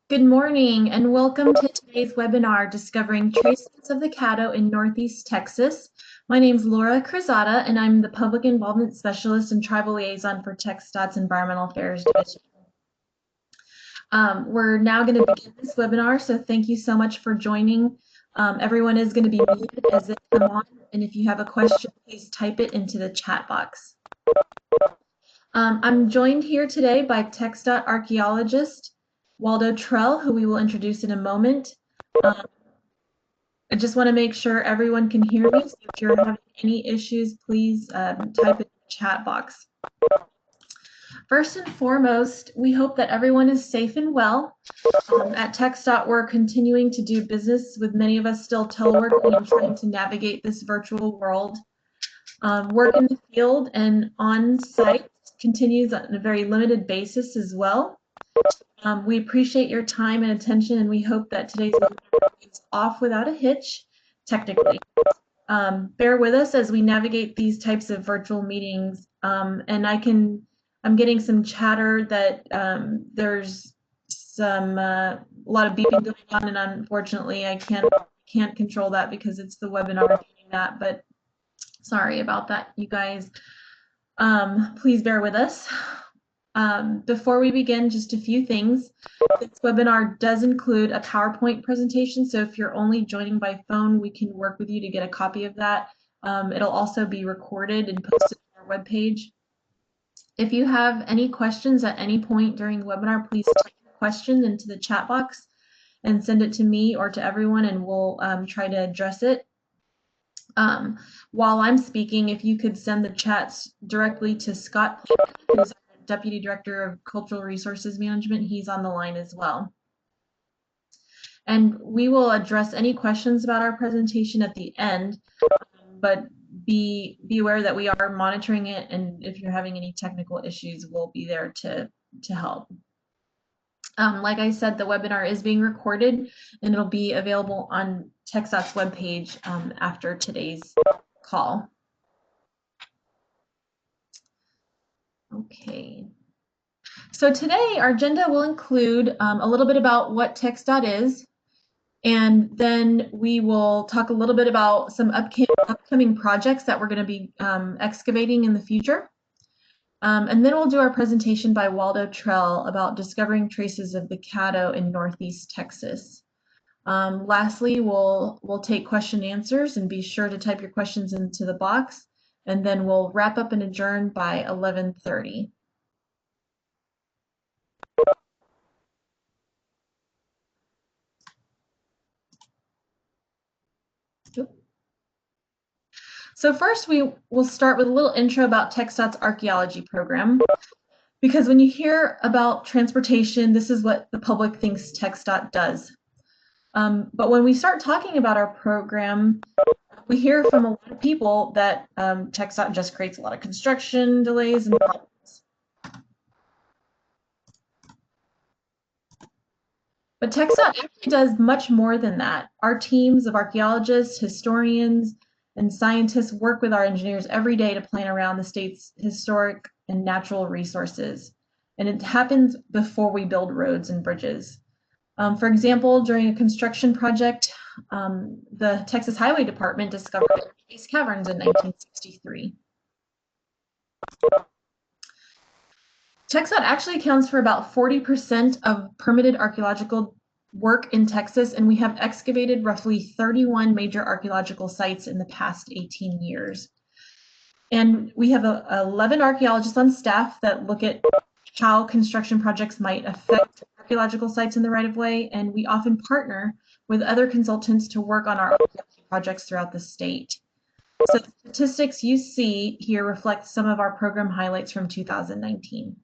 Good morning and welcome to today's webinar, Discovering Traces of the Caddo in Northeast Texas. My name is Laura Cruzada and I'm the Public Involvement Specialist and Tribal Liaison for TxDOT's Environmental Affairs Division. We're now going to begin this webinar, so thank you so much for joining. Everyone is going to be muted as they come on, and if you have a question, please type it into the chat box. I'm joined here today by TxDOT archaeologist Waldo Trell, who we will introduce in a moment. I just want to make sure everyone can hear me, so if you're having any issues, please type it in the chat box. First and foremost, we hope that everyone is safe and well. At TxDOT, we're continuing to do business with many of us still teleworking and trying to navigate this virtual world. Work in the field and on site continues on a very limited basis as well. We appreciate your time and attention, and we hope that today's webinar is off without a hitch, technically. Bear with us as we navigate these types of virtual meetings, and I'm getting some chatter that there's some a lot of beeping going on, and unfortunately I can't control that because it's the webinar doing that, but sorry about that, you guys. Please bear with us. Before we begin, just a few things. This webinar does include a PowerPoint presentation, so if you're only joining by phone, we can work with you to get a copy of that. It'll also be recorded and posted on our webpage. If you have any questions at any point during the webinar, please type your question into the chat box and send it to me or to everyone, and we'll try to address it. While I'm speaking, if you could send the chats directly to Scott, who's our Deputy Director of Cultural Resources Management, he's on the line as well. And we will address any questions about our presentation at the end, but be aware that we are monitoring it, and if you're having any technical issues, we'll be there to help. Like I said, the webinar is being recorded and it'll be available on TxDOT's webpage after today's call. Okay. So today our agenda will include a little bit about what TxDOT is, and then we will talk a little bit about some upcoming projects that we're going to be excavating in the future. And then we'll do our presentation by Waldo Trell about discovering traces of the Caddo in Northeast Texas. Lastly, we'll take question and answers, and be sure to type your questions into the box, and then we'll wrap up and adjourn by 11:30. So first, we will start with a little intro about TxDOT's archaeology program, because when you hear about transportation, this is what the public thinks TxDOT does. But when we start talking about our program, we hear from a lot of people that TxDOT just creates a lot of construction delays and problems. But TxDOT actually does much more than that. Our teams of archaeologists, historians, and scientists work with our engineers every day to plan around the state's historic and natural resources. And it happens before we build roads and bridges. For example, during a construction project, the Texas Highway Department discovered Chase Caverns in 1963. TxDOT actually accounts for about 40% of permitted archaeological work in Texas, and we have excavated roughly 31 major archaeological sites in the past 18 years. And we have 11 archaeologists on staff that look at how construction projects might affect archaeological sites in the right-of-way, and we often partner with other consultants to work on our archaeology projects throughout the state. So the statistics you see here reflect some of our program highlights from 2019.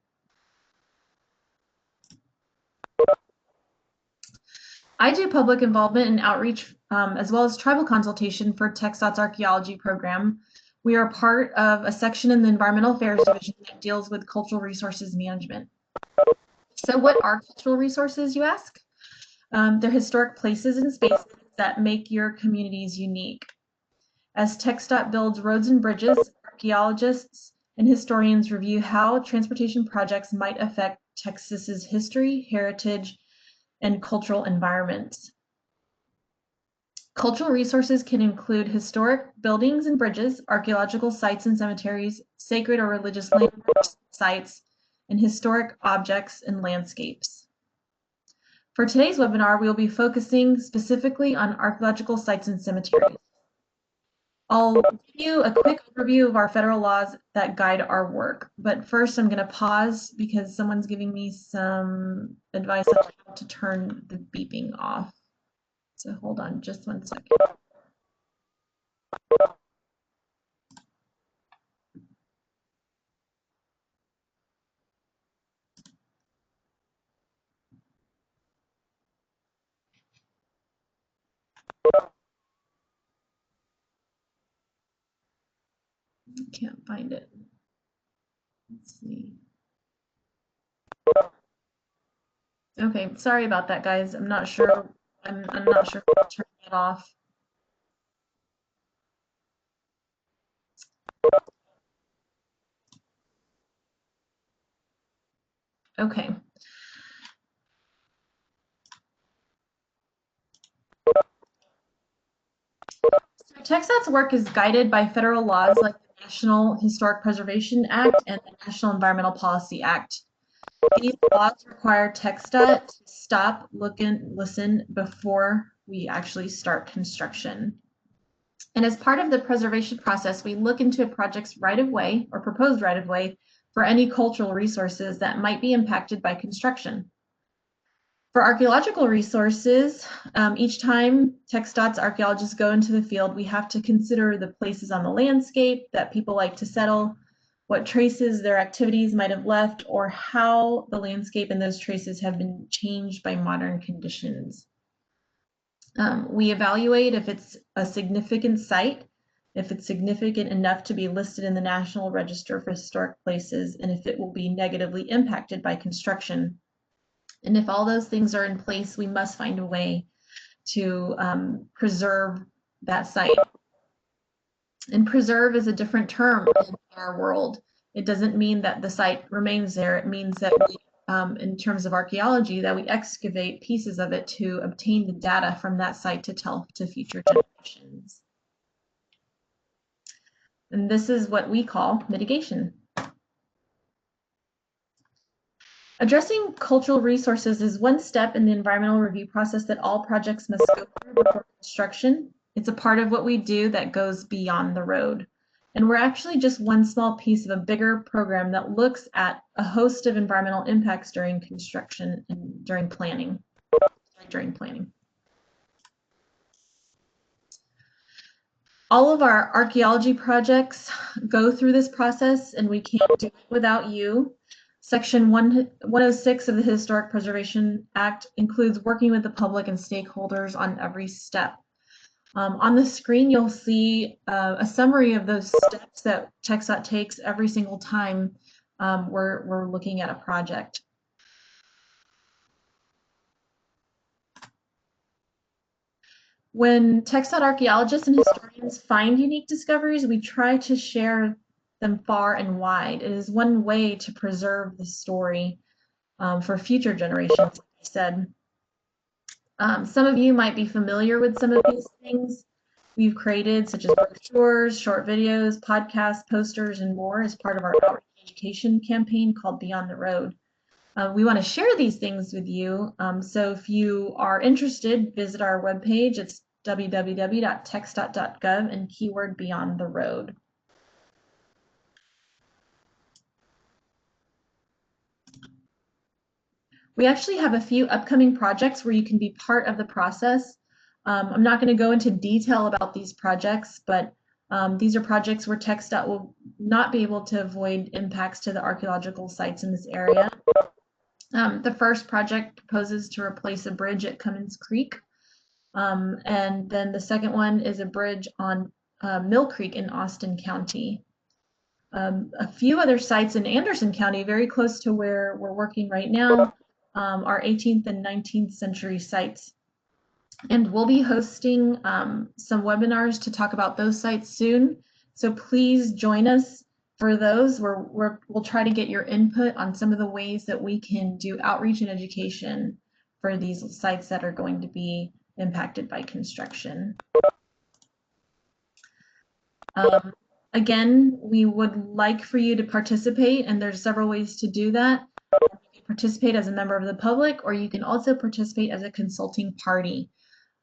I do public involvement and outreach as well as tribal consultation for TxDOT's archaeology program. We are part of a section in the Environmental Affairs Division that deals with cultural resources management. So what are cultural resources, you ask? They're historic places and spaces that make your communities unique. As TxDOT builds roads and bridges, archaeologists and historians review how transportation projects might affect Texas's history, heritage, and cultural environments. Cultural resources can include historic buildings and bridges, archaeological sites and cemeteries, sacred or religious landmarks, sites, and historic objects and landscapes. For today's webinar, we will be focusing specifically on archaeological sites and cemeteries. I'll give you a quick overview of our federal laws that guide our work, but first I'm going to pause because someone's giving me some advice on how to turn the beeping off. So hold on just 1 second. Can't find it. Let's see. Okay, sorry about that, guys. I'm not sure. I'm not sure how to turn it off. Okay. So TxDOT's work is guided by federal laws like the National Historic Preservation Act and the National Environmental Policy Act. These laws require TxDOT to stop, look, and listen before we actually start construction. And as part of the preservation process, we look into a project's right-of-way or proposed right-of-way for any cultural resources that might be impacted by construction. For archaeological resources, each time TxDOT's archaeologists go into the field, we have to consider the places on the landscape that people like to settle, what traces their activities might have left, or how the landscape and those traces have been changed by modern conditions. We evaluate if it's a significant site, if it's significant enough to be listed in the National Register for Historic Places, and if it will be negatively impacted by construction. And if all those things are in place, we must find a way to preserve that site. And preserve is a different term in our world. It doesn't mean that the site remains there. It means that we, in terms of archaeology, that we excavate pieces of it to obtain the data from that site to tell to future generations. And this is what we call mitigation. Addressing cultural resources is one step in the environmental review process that all projects must go through before construction. It's a part of what we do that goes beyond the road. And we're actually just one small piece of a bigger program that looks at a host of environmental impacts during construction and during planning. All of our archaeology projects go through this process, and we can't do it without you. Section 106 of the Historic Preservation Act includes working with the public and stakeholders on every step. On the screen, you'll see a summary of those steps that TxDOT takes every single time we're looking at a project. When TxDOT archaeologists and historians find unique discoveries, we try to share them far and wide. It is one way to preserve the story for future generations, like I said. Some of you might be familiar with some of these things we've created, such as brochures, short videos, podcasts, posters, and more as part of our outreach education campaign called Beyond the Road. We want to share these things with you. So if you are interested, visit our webpage. It's www.txdot.gov and keyword Beyond the Road. We actually have a few upcoming projects where you can be part of the process. I'm not going to go into detail about these projects, but these are projects where TxDOT will not be able to avoid impacts to the archaeological sites in this area. The first project proposes to replace a bridge at Cummins Creek. And then the second one is a bridge on Mill Creek in Austin County. A few other sites in Anderson County, very close to where we're working right now, are 18th and 19th century sites. And we'll be hosting some webinars to talk about those sites soon. So please join us for those, we'll try to get your input on some of the ways that we can do outreach and education for these sites that are going to be impacted by construction. Again, we would like for you to participate, and there's several ways to do that. You can participate as a member of the public, or you can also participate as a consulting party.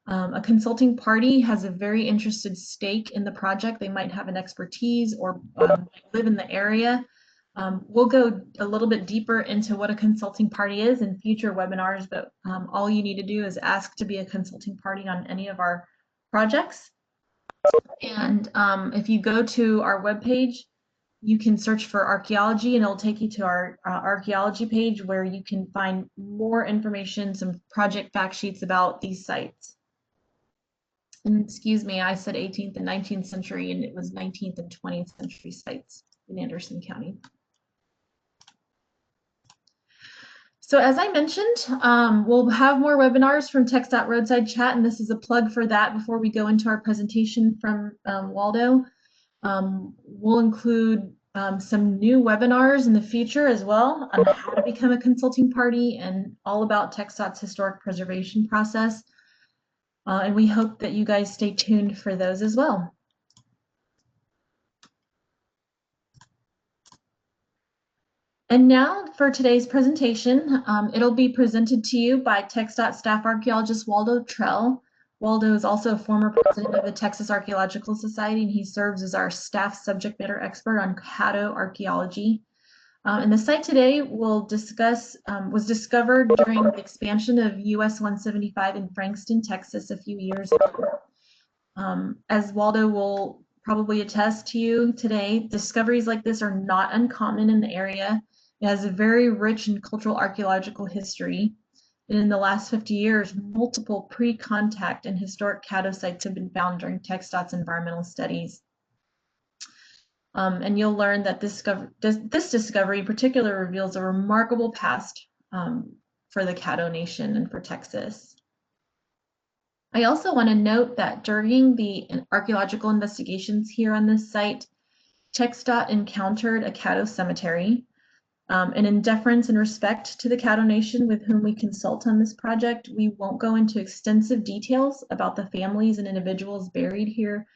A consulting party has a very interested stake in the project. They might have an expertise or live in the area. We'll go a little bit deeper into what a consulting party is in future webinars, but all you need to do is ask to be a consulting party on any of our projects. And if you go to our webpage, you can search for archaeology, and it'll take you to our archaeology page where you can find more information, some project fact sheets about these sites. And excuse me, I said 18th and 19th century, and it was 19th and 20th century sites in Anderson County. So as I mentioned, we'll have more webinars from TxDOT Roadside Chat, and this is a plug for that before we go into our presentation from Waldo. We'll include some new webinars in the future as well on how to become a consulting party and all about TxDOT's historic preservation process. And we hope that you guys stay tuned for those as well. And now for today's presentation, it'll be presented to you by TxDOT staff archaeologist Waldo Trell. Waldo is also a former president of the Texas Archaeological Society, and he serves as our staff subject matter expert on Caddo archaeology. And the site today we'll discuss was discovered during the expansion of US 175 in Frankston, Texas a few years ago. As Waldo will probably attest to you today, discoveries like this are not uncommon in the area. It has a very rich and cultural archaeological history. And in the last 50 years, multiple pre-contact and historic Caddo sites have been found during TxDOT's environmental studies. And you'll learn that this discovery in particular reveals a remarkable past for the Caddo Nation and for Texas. I also want to note that during the archaeological investigations here on this site, TxDOT encountered a Caddo cemetery. And in deference and respect to the Caddo Nation with whom we consult on this project, we won't go into extensive details about the families and individuals buried here,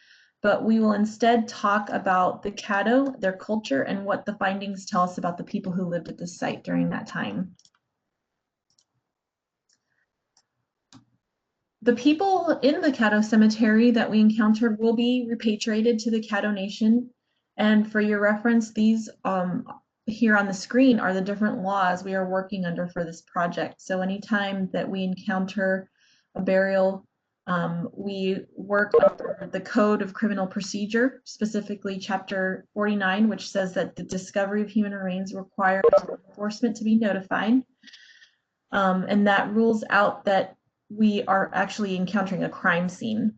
but we will instead talk about the Caddo, their culture, and what the findings tell us about the people who lived at the site during that time. The people in the Caddo cemetery that we encountered will be repatriated to the Caddo Nation. And for your reference, these here on the screen are the different laws we are working under for this project. So anytime that we encounter a burial, we work under the Code of Criminal Procedure, specifically Chapter 49, which says that the discovery of human remains requires enforcement to be notified. And that rules out that we are actually encountering a crime scene.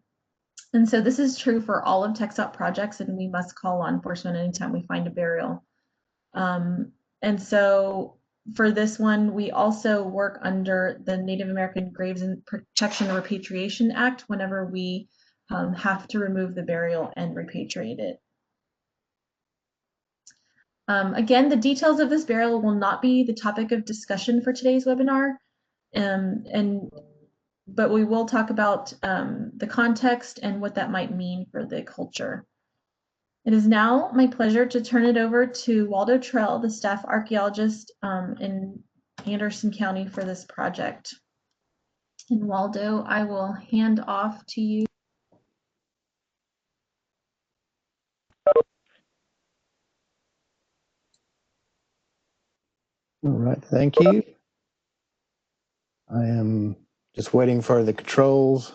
And so this is true for all of TxDOT projects, and we must call law enforcement anytime we find a burial. And so for this one, we also work under the Native American Graves and Protection and Repatriation Act whenever we have to remove the burial and repatriate it. Again, the details of this burial will not be the topic of discussion for today's webinar, but we will talk about the context and what that might mean for the culture. It is now my pleasure to turn it over to Waldo Trell, the staff archaeologist in Anderson County for this project. And Waldo, I will hand off to you. All right, thank you. I am just waiting for the controls.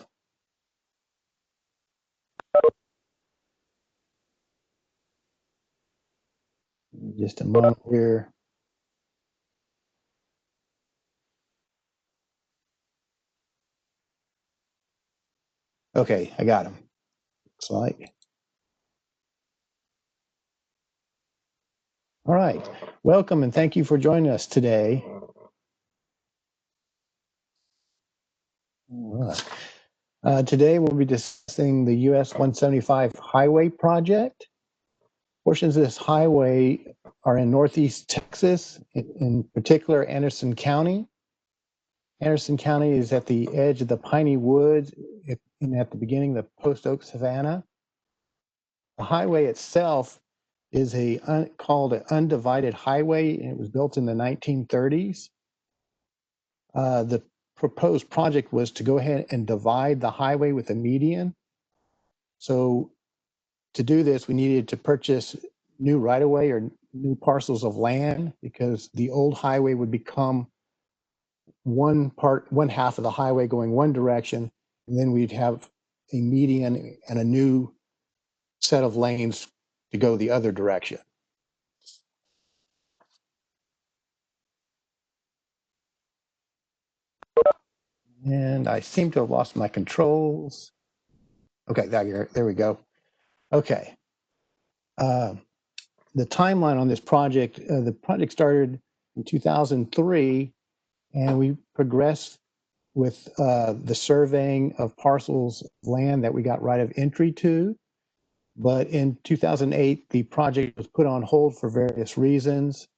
Just a moment here. Okay, I got them. Looks like. All right, welcome and thank you for joining us today. All right. Today we'll be discussing the US 175 highway project. Portions of this highway are in northeast Texas, in particular Anderson County. Anderson County is at the edge of the piney woods and at the beginning of the post oak savanna. The highway itself is called an undivided highway, and it was built in the 1930s. The proposed project was to go ahead and divide the highway with a median. So to do this, we needed to purchase new right-of-way or new parcels of land, because the old highway would become one half of the highway going one direction, and then we'd have a median and a new set of lanes to go the other direction. And I seem to have lost my controls. Okay, there we go. Okay. The timeline on this project, the project started in 2003, and we progressed with the surveying of parcels of land that we got right of entry to. But in 2008, the project was put on hold for various reasons.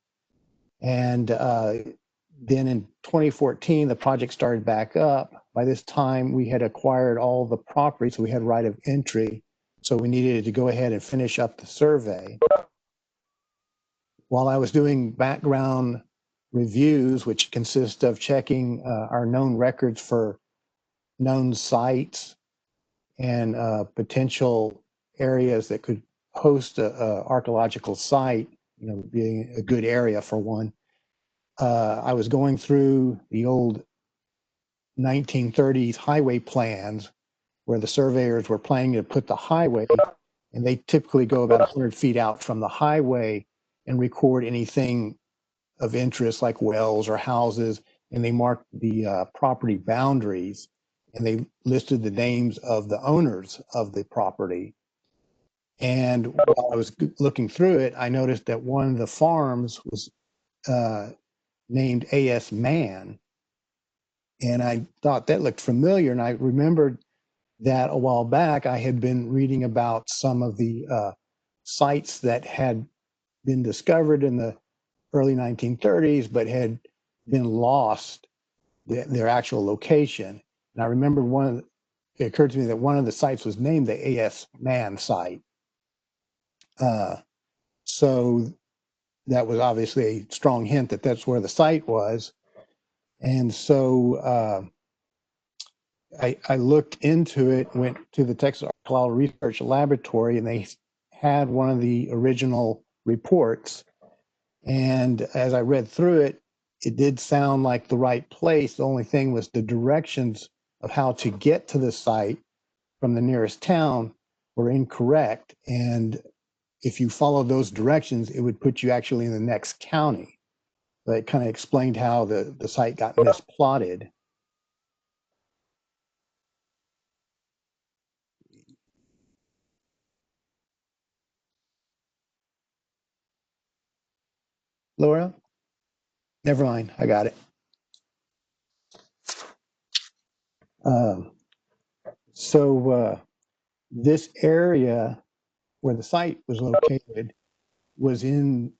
And then in 2014, the project started back up. By this time, we had acquired all the property, so we had right of entry. So we needed to go ahead and finish up the survey. While I was doing background reviews, which consist of checking our known records for known sites and potential areas that could host a archaeological site, being a good area for one, I was going through the old 1930s highway plans where the surveyors were planning to put the highway, and they typically go about 100 feet out from the highway and record anything of interest like wells or houses, and they marked the property boundaries, and they listed the names of the owners of the property. And while I was looking through it, I noticed that one of the farms was named A.S. Mann. And I thought that looked familiar. And I remembered that a while back, I had been reading about some of the sites that had been discovered in the early 1930s, but had been lost, their actual location. And I remember it occurred to me that one of the sites was named the A.S. Mann site. So that was obviously a strong hint that that's where the site was. And so I looked into it, went to the Texas Archaeological Research Laboratory, and they had one of the original reports. And as I read through it, it did sound like the right place. The only thing was the directions of how to get to the site from the nearest town were incorrect. And if you followed those directions, it would put you actually in the next county. But it kind of explained how the site got misplotted. Laura? Never mind, I got it. So this area where the site was located was in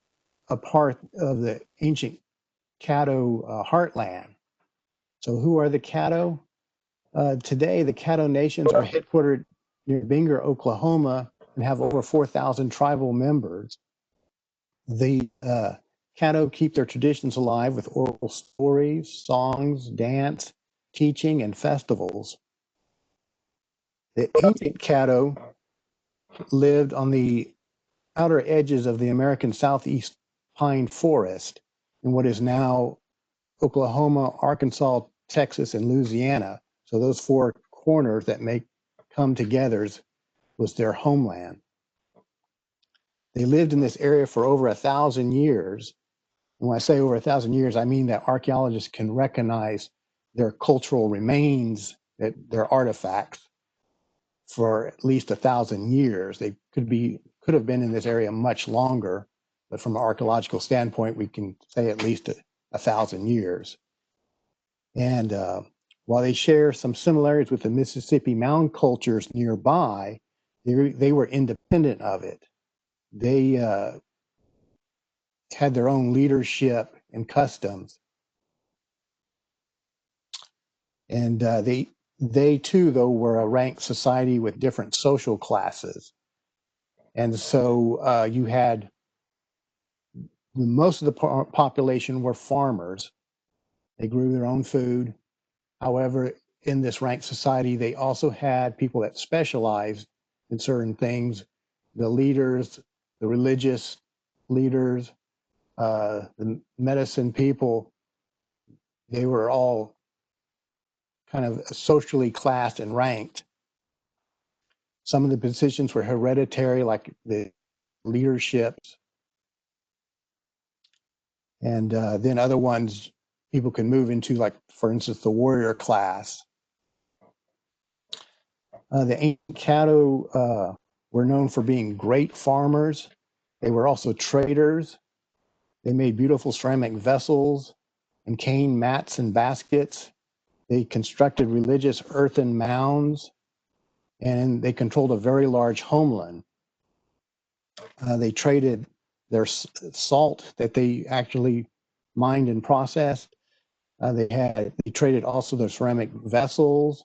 a part of the ancient Caddo heartland. So who are the Caddo? Today, the Caddo nations are headquartered near Binger, Oklahoma, and have over 4,000 tribal members. The Caddo keep their traditions alive with oral stories, songs, dance, teaching, and festivals. The ancient Caddo lived on the outer edges of the American Southeast pine forest in what is now Oklahoma, Arkansas, Texas, and Louisiana. So those four corners that come together was their homeland. They lived in this area for over 1,000 years. And when I say over 1,000 years, I mean that archaeologists can recognize their cultural remains, their artifacts, for at least 1,000 years. They could have been in this area much longer, but from an archaeological standpoint, we can say at least 1,000 years. And while they share some similarities with the Mississippi mound cultures nearby, they were independent of it. they had their own leadership and customs. And they too, though, were a ranked society with different social classes. And so you had most of the population were farmers. They grew their own food. However, in this ranked society, they also had people that specialized in certain things, the leaders, the religious leaders, the medicine people. They were all kind of socially classed and ranked. Some of the positions were hereditary, like the leaderships, and then other ones people can move into, like, for instance, the warrior class. The ancient Caddo were known for being great farmers. They were also traders. They made beautiful ceramic vessels and cane mats and baskets. They constructed religious earthen mounds, and they controlled a very large homeland. They traded their salt that they actually mined and processed. They traded also their ceramic vessels,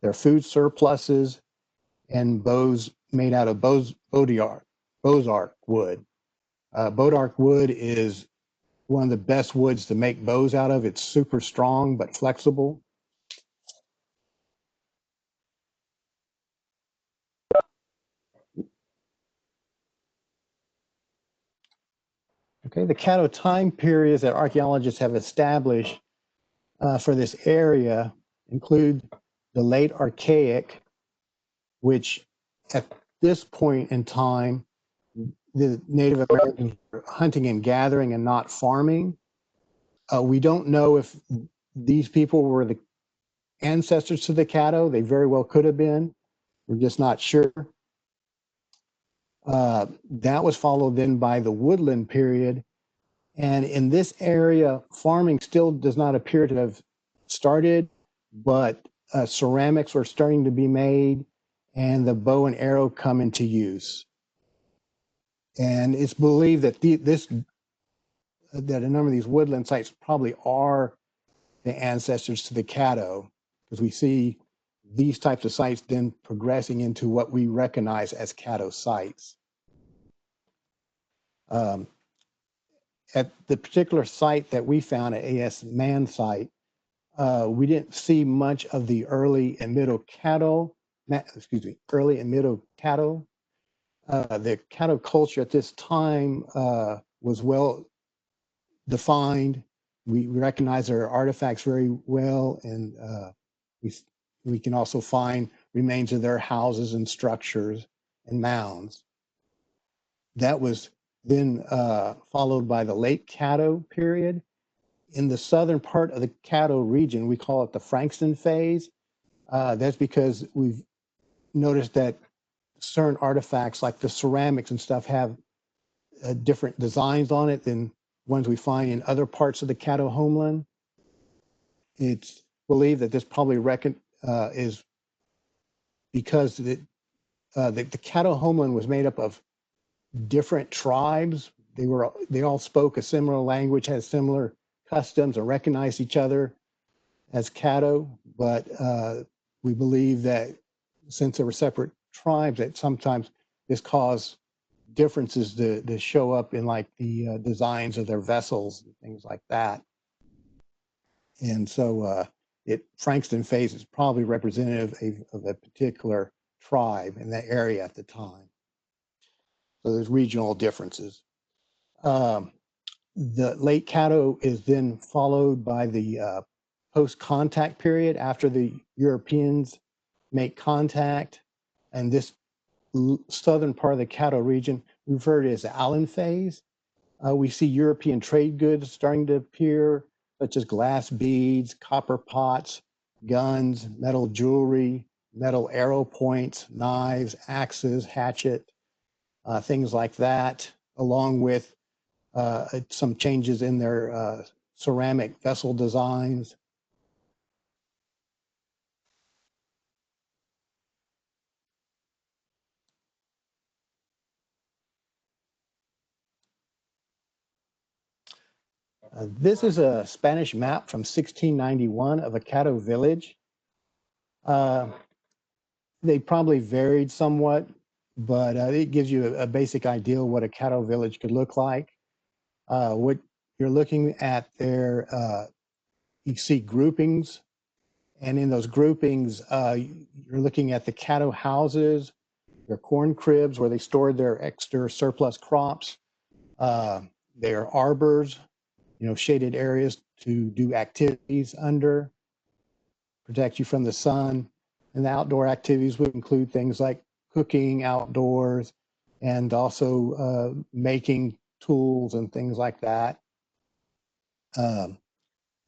their food surpluses, and bows made out of bozark wood. Bozark wood is one of the best woods to make bows out of. It's super strong but flexible. Okay, the Caddo time periods that archaeologists have established for this area include the late Archaic, which at this point in time, the Native Americans were hunting and gathering and not farming. We don't know if these people were the ancestors to the Caddo. They very well could have been. We're just not sure. That was followed then by the woodland period. And in this area, farming still does not appear to have started, but ceramics were starting to be made and the bow and arrow come into use. And it's believed that that a number of these woodland sites probably are the ancestors to the Caddo, because we see these types of sites then progressing into what we recognize as Caddo sites. At the particular site that we found at AS Man site, we didn't see much of the early and middle Caddo. Early and middle Caddo. The Caddo culture at this time was well defined. We recognize their artifacts very well, and we can also find remains of their houses and structures and mounds. That was then followed by the late Caddo period. In the southern part of the Caddo region, we call it the Frankston phase. That's because we've noticed that certain artifacts, like the ceramics and stuff, have different designs on it than ones we find in other parts of the Caddo homeland. It's believed that this probably is because the Caddo homeland was made up of different tribes. They all spoke a similar language, had similar customs, and recognized each other as Caddo. But we believe that since there were separate tribes, that sometimes this caused differences to show up in, like, the designs of their vessels and things like that. And so Frankston phase is probably representative of a particular tribe in that area at the time. So there's regional differences. The late Caddo is then followed by the post-contact period, after the Europeans make contact. And this southern part of the Caddo region, we refer to it as the Allen phase. We see European trade goods starting to appear, such as glass beads, copper pots, guns, metal jewelry, metal arrow points, knives, axes, hatchet, things like that, along with some changes in their ceramic vessel designs. This is a Spanish map from 1691 of a Caddo village. They probably varied somewhat, but it gives you a basic idea of what a Caddo village could look like. What you're looking at there, you see groupings, and in those groupings, you're looking at the Caddo houses, their corn cribs where they stored their extra surplus crops, their arbors, shaded areas to do activities under, protect you from the sun. And the outdoor activities would include things like cooking outdoors and also making tools and things like that.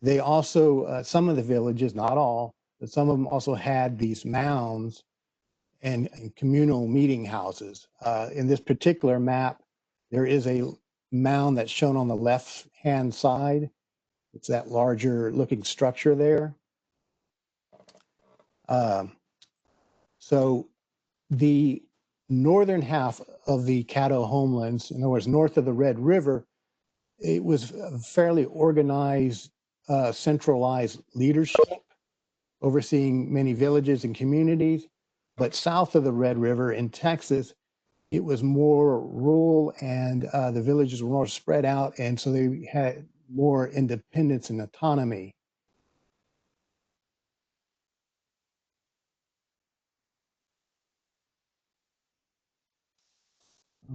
They also, some of the villages, not all, but some of them also had these mounds and communal meeting houses. In this particular map, there is a mound that's shown on the left-hand side. It's that larger looking structure there. So the northern half of the Caddo homelands, in other words, north of the Red River, it was a fairly organized, centralized leadership overseeing many villages and communities. But south of the Red River in Texas, it was more rural and the villages were more spread out. And so they had more independence and autonomy.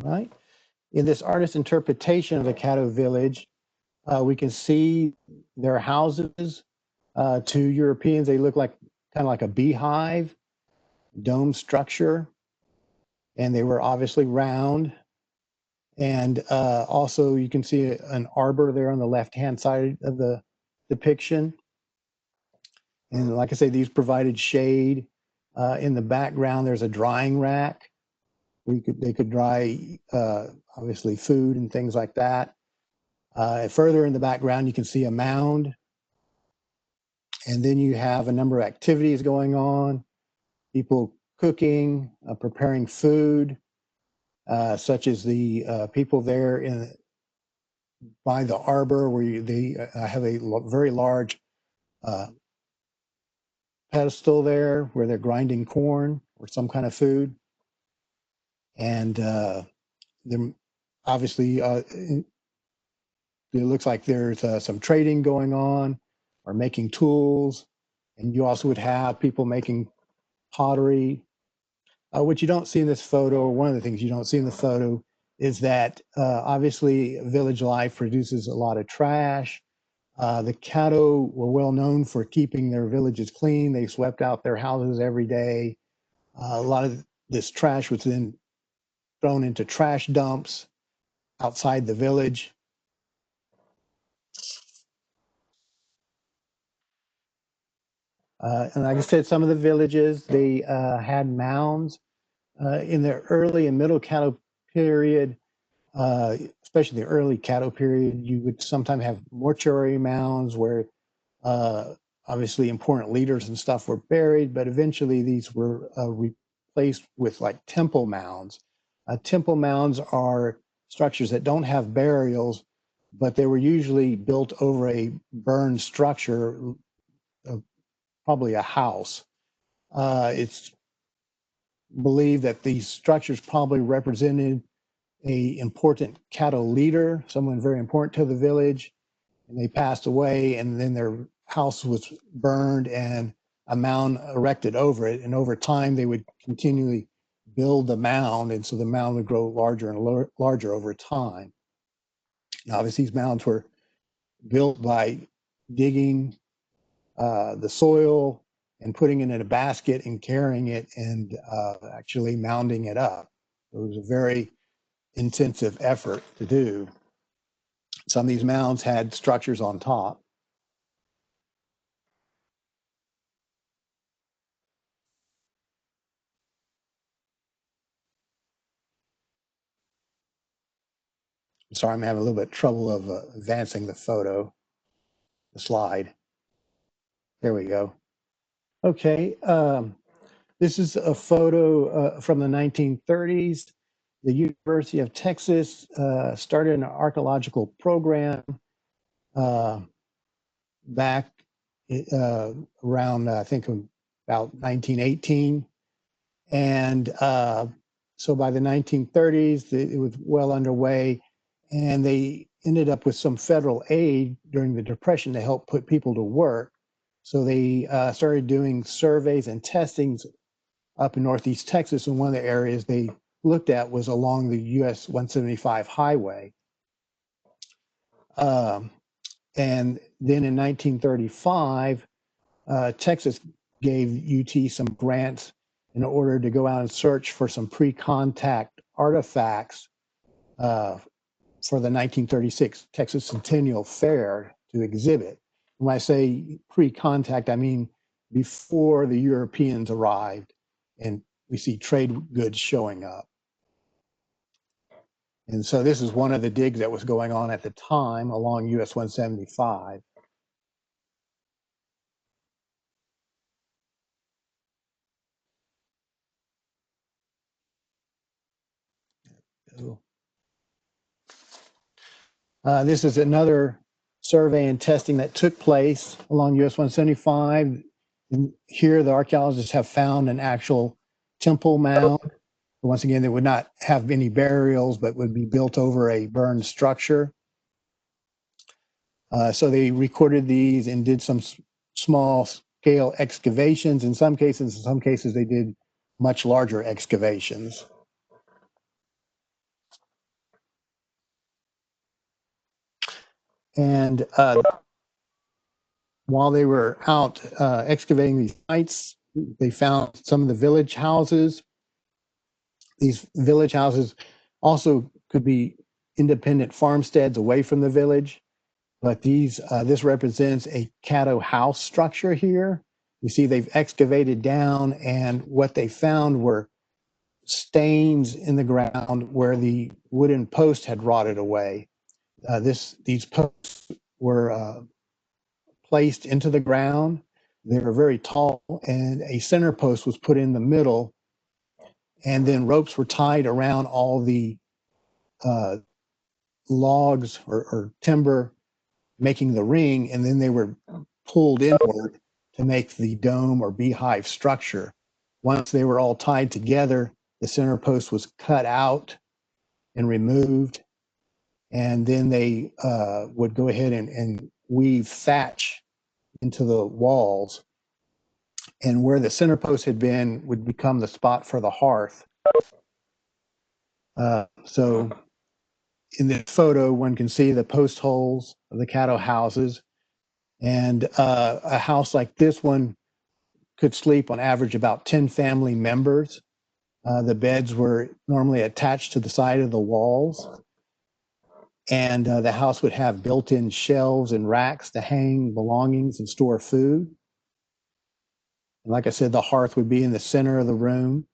All right. In this artist's interpretation of the Caddo village, we can see their houses. To Europeans, they look like kind of like a beehive, dome structure, and they were obviously round. And also you can see an arbor there on the left-hand side of the depiction. And like I say, these provided shade. In the background, there's a drying rack. They could dry obviously food and things like that. Further in the background, you can see a mound. And then you have a number of activities going on, people cooking, preparing food, such as the people there by the arbor where they have a very large pedestal there where they're grinding corn or some kind of food. And they're obviously, it looks like there's some trading going on or making tools. And you also would have people making pottery. What you don't see in this photo, or one of the things you don't see in the photo, is that obviously village life produces a lot of trash. The Caddo were well known for keeping their villages clean. They swept out their houses every day. A lot of this trash was then thrown into trash dumps outside the village. And like I said, some of the villages, they had mounds. In the early and middle Caddo period, especially the early Caddo period, you would sometimes have mortuary mounds where obviously important leaders and stuff were buried, but eventually these were replaced with like temple mounds. Temple mounds are structures that don't have burials, but they were usually built over a burned structure, probably a house. It's believed that these structures probably represented a important Caddo leader, someone very important to the village, and they passed away, and then their house was burned and a mound erected over it. And over time, they would continually build the mound, and so the mound would grow larger and larger over time. Now, obviously, these mounds were built by digging the soil and putting it in a basket and carrying it and actually mounding it up. It was a very intensive effort to do. Some of these mounds had structures on top. Sorry, I'm having a little bit of trouble of advancing the photo, the slide. There we go. Okay, this is a photo from the 1930s. The University of Texas started an archaeological program back around, I think, about 1918. And so by the 1930s, it was well underway, and they ended up with some federal aid during the Depression to help put people to work. So they started doing surveys and testings up in Northeast Texas, and one of the areas they looked at was along the US 175 highway. And then in 1935, Texas gave UT some grants in order to go out and search for some pre-contact artifacts for the 1936 Texas Centennial Fair to exhibit. When I say pre-contact, I mean before the Europeans arrived, and we see trade goods showing up. And so this is one of the digs that was going on at the time along US 175. This is another survey and testing that took place along US 175. And here the archaeologists have found an actual temple mound. Once again, they would not have any burials, but would be built over a burned structure. So they recorded these and did some small scale excavations. In some cases they did much larger excavations. And while they were out excavating these sites, they found some of the village houses. These village houses also could be independent farmsteads away from the village, but this represents a Caddo house structure here. You see they've excavated down, and what they found were stains in the ground where the wooden post had rotted away. These posts were placed into the ground. They were very tall, and a center post was put in the middle, and then ropes were tied around all the logs or timber making the ring, and then they were pulled inward to make the dome or beehive structure. Once they were all tied together, the center post was cut out and removed, and then they would go ahead and weave thatch into the walls, and where the center post had been would become the spot for the hearth. So in this photo, one can see the post holes of the Caddo houses, and a house like this one could sleep on average about 10 family members. The beds were normally attached to the side of the walls, and the house would have built-in shelves and racks to hang belongings and store food. And like I said, the hearth would be in the center of the room.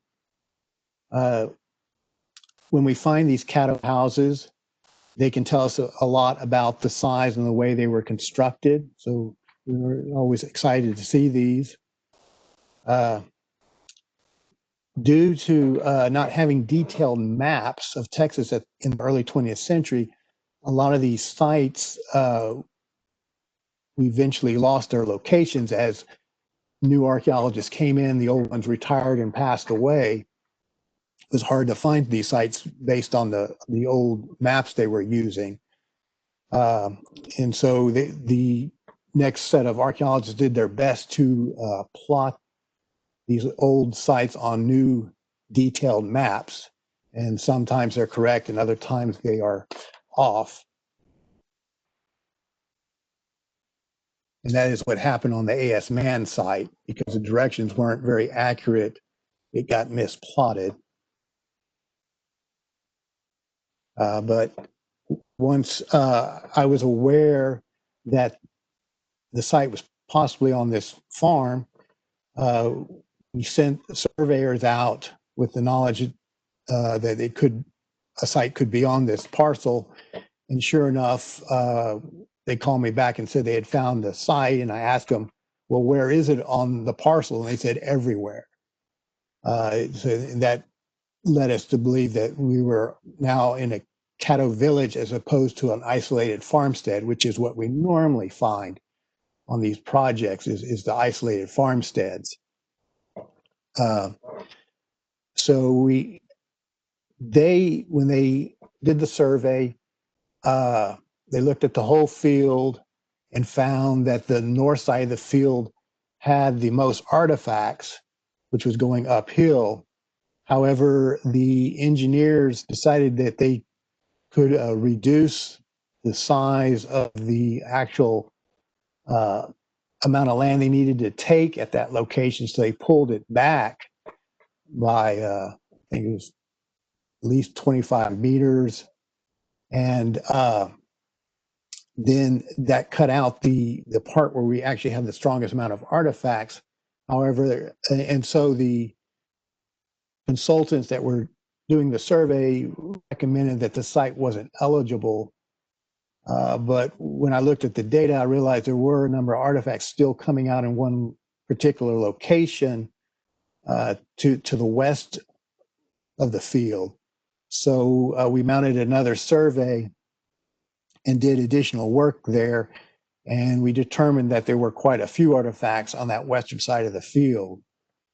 When we find these Caddo houses, they can tell us a lot about the size and the way they were constructed. So we were always excited to see these. Due to not having detailed maps of Texas in the early 20th century, a lot of these sites, we eventually lost their locations as new archaeologists came in, the old ones retired and passed away. It was hard to find these sites based on the old maps they were using. And so the next set of archaeologists did their best to plot these old sites on new detailed maps. And sometimes they're correct and other times they are off. And that is what happened on the A.S. Mann site. Because the directions weren't very accurate, it got misplotted. But once I was aware that the site was possibly on this farm, we sent surveyors out with the knowledge that a site could be on this parcel. And sure enough, they called me back and said they had found the site, and I asked them, well, where is it on the parcel? And they said everywhere. So that led us to believe that we were now in a Caddo village as opposed to an isolated farmstead, which is what we normally find on these projects is the isolated farmsteads. So when they did the survey, they looked at the whole field and found that the north side of the field had the most artifacts, which was going uphill. However, the engineers decided that they could reduce the size of the actual amount of land they needed to take at that location, so they pulled it back by I think it was at least 25 meters, and then that cut out the part where we actually have the strongest amount of artifacts. However, and so the consultants that were doing the survey recommended that the site wasn't eligible. But when I looked at the data, I realized there were a number of artifacts still coming out in one particular location to the west of the field. So we mounted another survey and did additional work there. And we determined that there were quite a few artifacts on that western side of the field.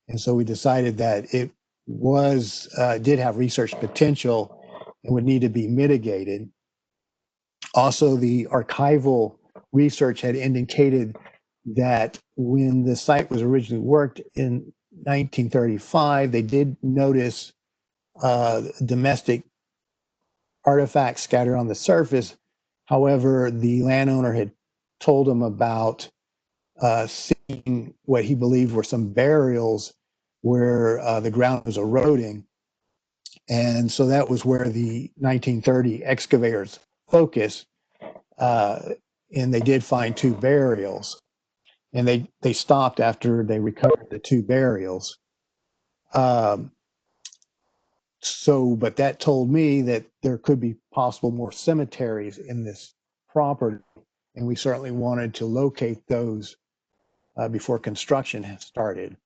And so we decided that it was did have research potential and would need to be mitigated. Also, the archival research had indicated that when the site was originally worked in 1935, they did notice domestic artifacts scattered on the surface. However, the landowner had told him about seeing what he believed were some burials where the ground was eroding. And so that was where the 1930 excavators focused. And they did find 2 burials. And they stopped after they recovered the 2 burials. But that told me that there could be possible more cemeteries in this property. And we certainly wanted to locate those before construction had started.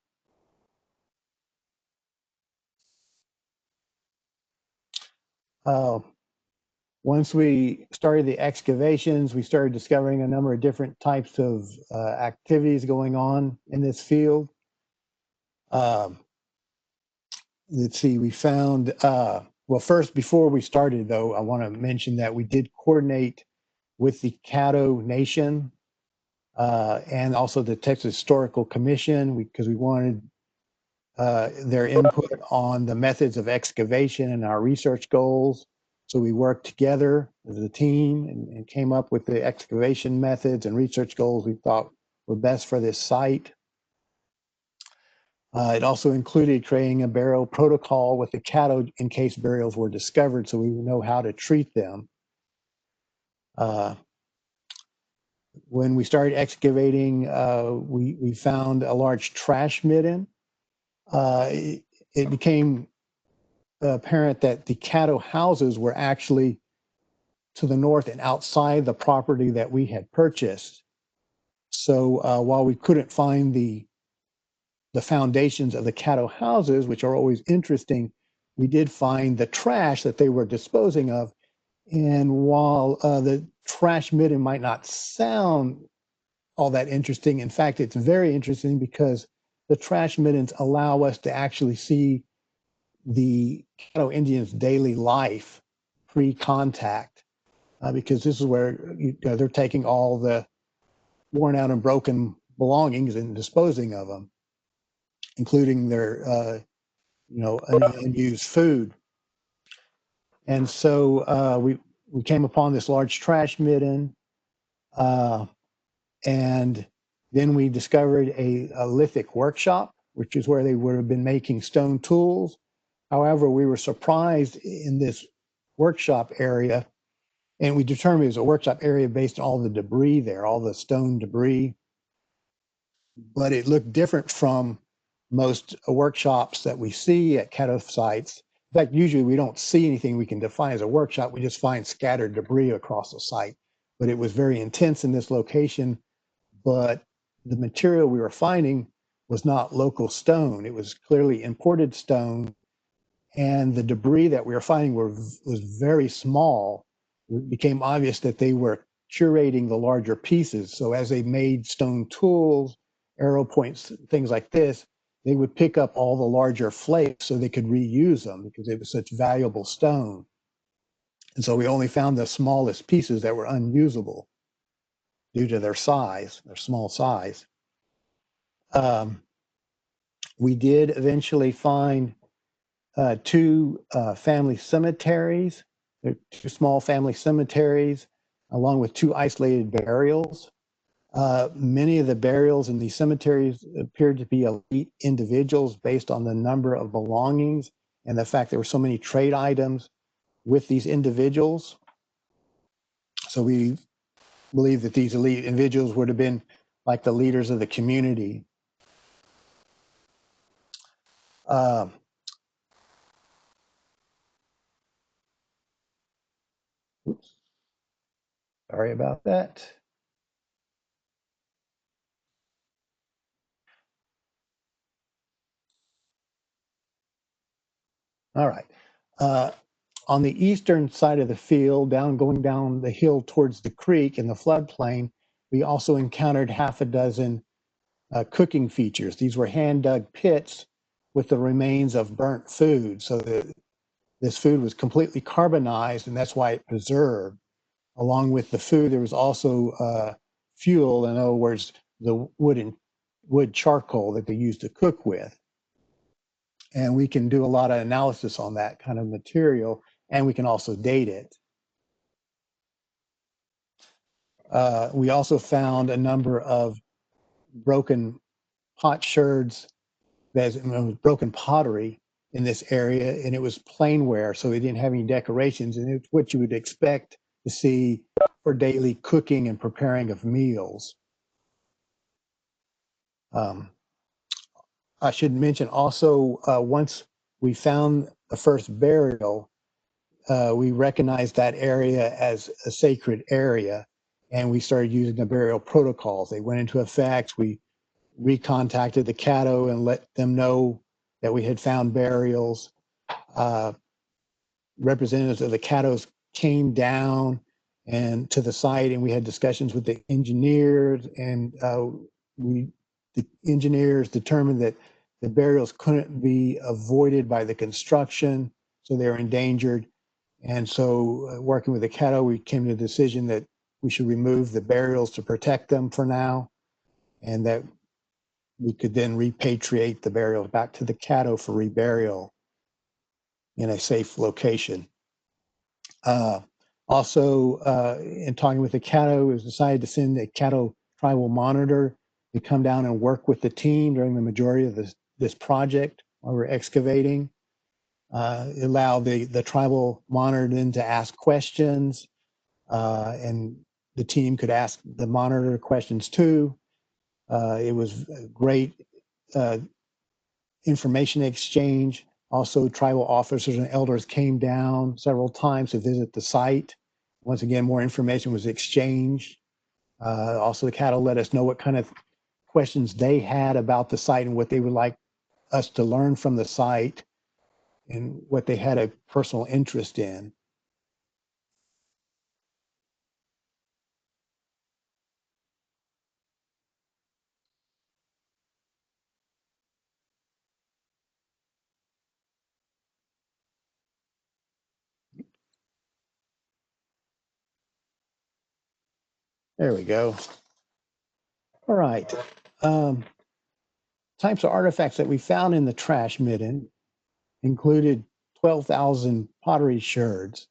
Once we started the excavations, we started discovering a number of different types of activities going on in this field. Let's see, we found, well, first, before we started, though, I want to mention that we did coordinate with the Caddo Nation and also the Texas Historical Commission because we wanted their input on the methods of excavation and our research goals. So we worked together as a team and came up with the excavation methods and research goals we thought were best for this site. It also included creating a burial protocol with the Caddo in case burials were discovered so we would know how to treat them. When we started excavating, we found a large trash midden. It became apparent that the Caddo houses were actually to the north and outside the property that we had purchased. So while we couldn't find the foundations of the Caddo houses, which are always interesting, we did find the trash that they were disposing of. And while the trash midden might not sound all that interesting, in fact, it's very interesting because the trash middens allow us to actually see the Caddo Indians' daily life pre-contact, because this is where they're taking all the worn out and broken belongings and disposing of them, including their unused food. And so we came upon this large trash midden, and then we discovered a lithic workshop, which is where they would have been making stone tools. However, we were surprised in this workshop area, and we determined it was a workshop area based on all the debris there, all the stone debris. But it looked different from most workshops that we see at Caddo sites. In fact, usually we don't see anything we can define as a workshop. We just find scattered debris across the site. But it was very intense in this location. But the material we were finding was not local stone. It was clearly imported stone. and the debris that we were finding was very small. It became obvious that they were curating the larger pieces. So as they made stone tools, arrow points, things like this, they would pick up all the larger flakes so they could reuse them because it was such valuable stone. And so we only found the smallest pieces that were unusable due to their size, their small size. We did eventually find two family cemeteries, two small family cemeteries, along with two isolated burials. Many of the burials in these cemeteries appeared to be elite individuals based on the number of belongings and the fact there were so many trade items with these individuals. So we believe that these elite individuals would have been like the leaders of the community. Oops, sorry about that. All right. On the eastern side of the field, going down the hill towards the creek in the floodplain, we also encountered half a dozen cooking features. These were hand-dug pits with the remains of burnt food. So this food was completely carbonized, and that's why it preserved. Along with the food, there was also fuel, in other words, the wood charcoal that they used to cook with. And we can do a lot of analysis on that kind of material, and we can also date it. We also found a number of broken potsherds, broken pottery in this area, and it was plainware, so it didn't have any decorations, and it's what you would expect to see for daily cooking and preparing of meals. I should mention also, once we found the first burial, we recognized that area as a sacred area, and we started using the burial protocols. They went into effect. We recontacted the Caddo and let them know that we had found burials. Representatives of the Caddos came down and to the site, and we had discussions with the engineers, and the engineers determined that the burials couldn't be avoided by the construction, so they're endangered. And so working with the Caddo, we came to the decision that we should remove the burials to protect them for now, and that we could then repatriate the burials back to the Caddo for reburial in a safe location. Also, in talking with the Caddo, it was decided to send a Caddo tribal monitor to come down and work with the team during the majority of this project while we're excavating. It allowed the tribal monitor then to ask questions, and the team could ask the monitor questions too. It was a great information exchange. Also, tribal officers and elders came down several times to visit the site. Once again, more information was exchanged. Also, the Caddo let us know what kind of questions they had about the site and what they would like us to learn from the site and what they had a personal interest in. There we go. All right. Types of artifacts that we found in the trash midden included 12,000 pottery sherds.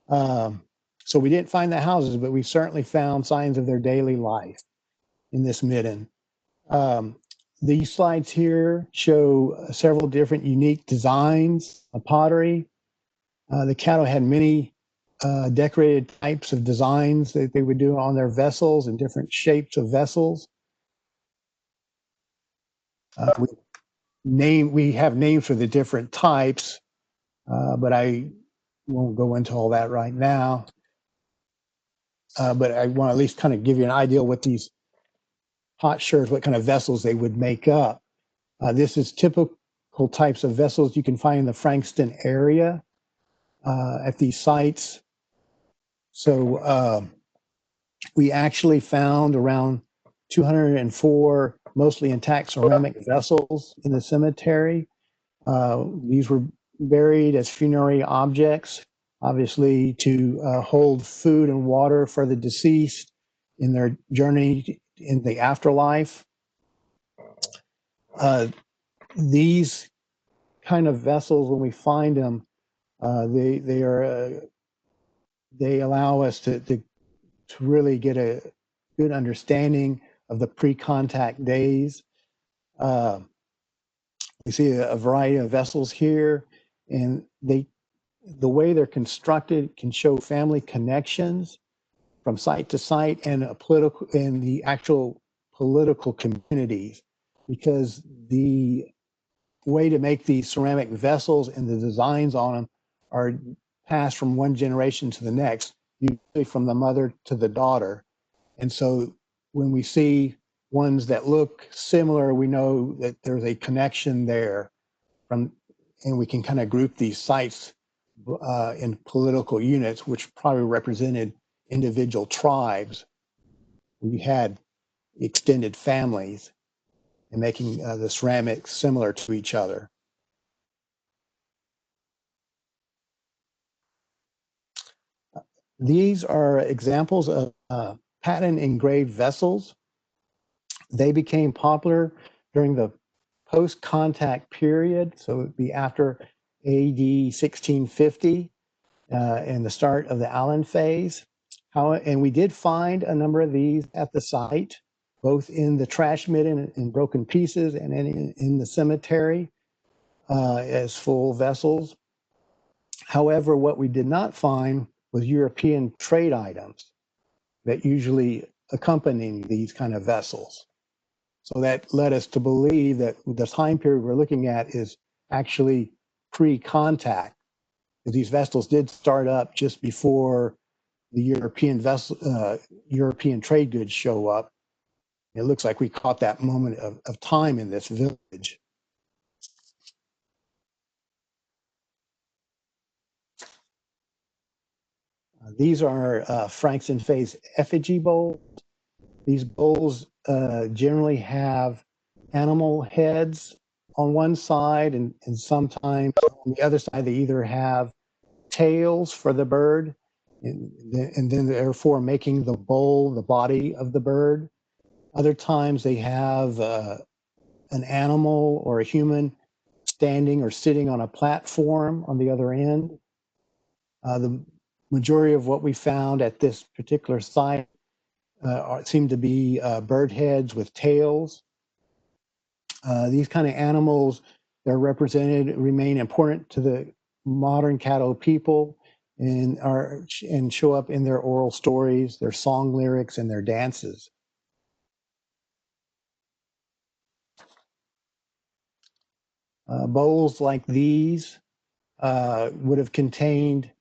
So we didn't find the houses, but we certainly found signs of their daily life in this midden. These slides here show several different unique designs of pottery. The Caddo had many decorated types of designs that they would do on their vessels and different shapes of vessels. We have names for the different types, but I won't go into all that right now. But I want to at least kind of give you an idea what these potsherds, what kind of vessels they would make up. This is typical archeological types of vessels you can find in the Frankston area at these sites. So we actually found around 204 mostly intact ceramic vessels in the cemetery. These were buried as funerary objects, obviously to hold food and water for the deceased in their journey in the afterlife. These kind of vessels, when we find them, they allow us to really get a good understanding of the pre-contact days. We see a variety of vessels here, and the way they're constructed can show family connections from site to site and the actual political communities, because the way to make these ceramic vessels and the designs on them are passed from one generation to the next, usually from the mother to the daughter. And so when we see ones that look similar, we know that there's a connection there and we can kind of group these sites in political units, which probably represented individual tribes. We had extended families and making the ceramics similar to each other. These are examples of patent engraved vessels. They became popular during the post-contact period, so it would be after AD 1650 and the start of the Allen phase. And we did find a number of these at the site, both in the trash bin in broken pieces and in the cemetery as full vessels. However, what we did not find was European trade items that usually accompany these kind of vessels. So that led us to believe that the time period we're looking at is actually pre-contact. These vessels did start up just before the European trade goods show up. It looks like we caught that moment of time in this village. These are Frankston phase effigy bowls. These bowls generally have animal heads on one side, and sometimes on the other side they either have tails for the bird, and then therefore making the bowl the body of the bird. Other times they have an animal or a human standing or sitting on a platform on the other end. The majority of what we found at this particular site seem to be bird heads with tails. These kind of animals that are represented remain important to the modern Caddo people and show up in their oral stories, their song lyrics, and their dances. Bowls like these would have contained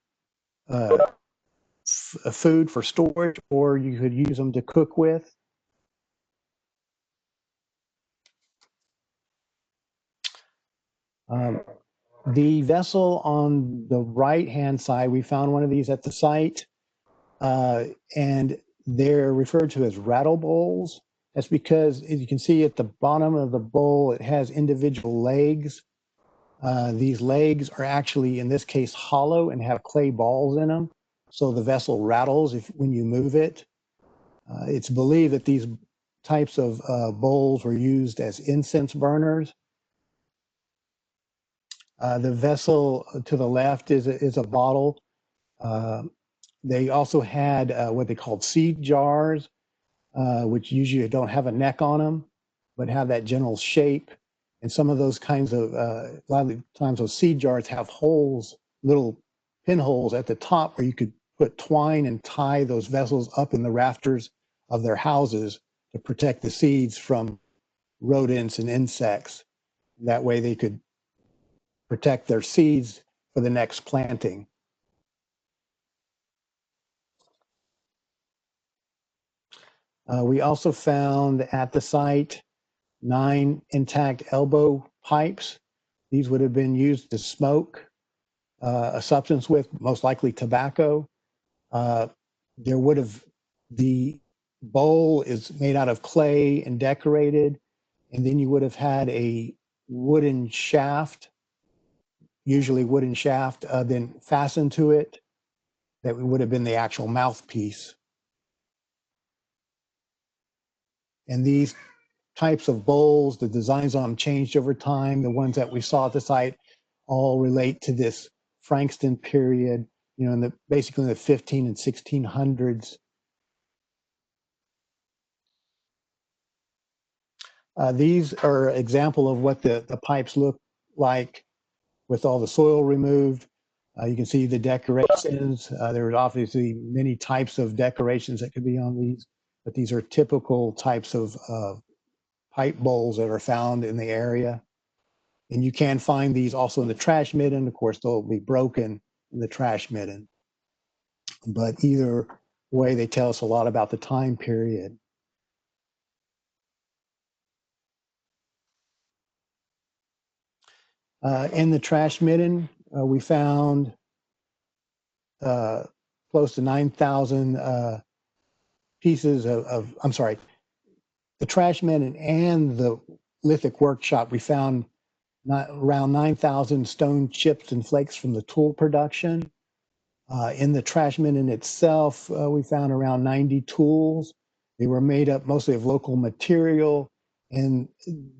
food for storage, or you could use them to cook with. The vessel on the right-hand side, we found one of these at the site, and they're referred to as rattle bowls. That's because, as you can see at the bottom of the bowl, it has individual legs. These legs are actually, in this case, hollow and have clay balls in them, so the vessel rattles when you move it. It's believed that these types of bowls were used as incense burners. The vessel to the left is a bottle. They also had what they called seed jars, which usually don't have a neck on them, but have that general shape. And some of those kinds of, a lot of times those seed jars have holes, little pinholes at the top where you could put twine and tie those vessels up in the rafters of their houses to protect the seeds from rodents and insects. That way they could protect their seeds for the next planting. We also found at the site 9 intact elbow pipes. These would have been used to smoke a substance with, most likely tobacco. There would have, the bowl is made out of clay and decorated, and then you would have had a wooden shaft, usually wooden shaft, then fastened to it. That would have been the actual mouthpiece. And these types of bowls, the designs on them changed over time. The ones that we saw at the site all relate to this Frankston period, you know, basically in the 15 and 1600s. These are an example of what the pipes look like with all the soil removed. You can see the decorations. There are obviously many types of decorations that could be on these, but these are typical types of pipe bowls that are found in the area. And you can find these also in the trash midden. Of course, they'll be broken in the trash midden. But either way, they tell us a lot about the time period. In the trash midden, we found close to 9,000 pieces of, I'm sorry, the trash midden and the lithic workshop, we found around 9,000 stone chips and flakes from the tool production. In the trash midden itself, we found around 90 tools. They were made up mostly of local material, and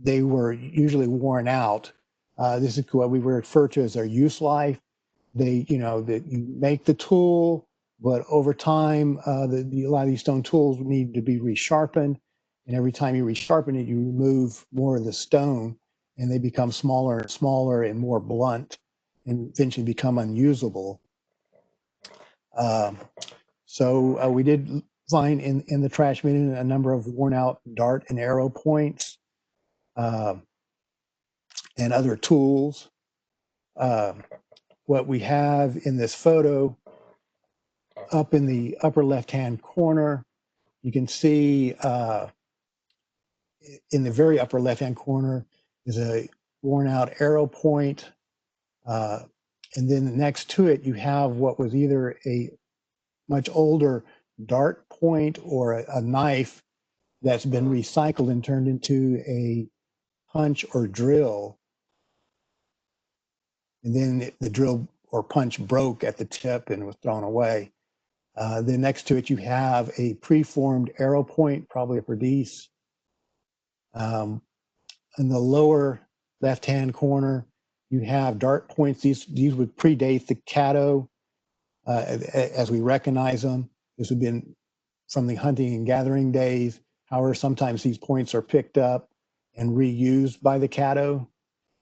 they were usually worn out. This is what we refer to as their use life. They, you know, that you make the tool, but over time, a lot of these stone tools need to be resharpened. And every time you resharpen it, you remove more of the stone, and they become smaller and smaller and more blunt, and eventually become unusable. So we did find in the trash bin a number of worn out dart and arrow points and other tools. What we have in this photo up in the upper left-hand corner, you can see in the very upper left-hand corner is a worn out arrow point. And then next to it, you have what was either a much older dart point or a knife that's been recycled and turned into a punch or drill. And then the drill or punch broke at the tip and was thrown away. Then next to it, you have a preformed arrow point, probably a perdice. In the lower left-hand corner, you have dart points. These would predate the Caddo as we recognize them. This would have been from the hunting and gathering days. However, sometimes these points are picked up and reused by the Caddo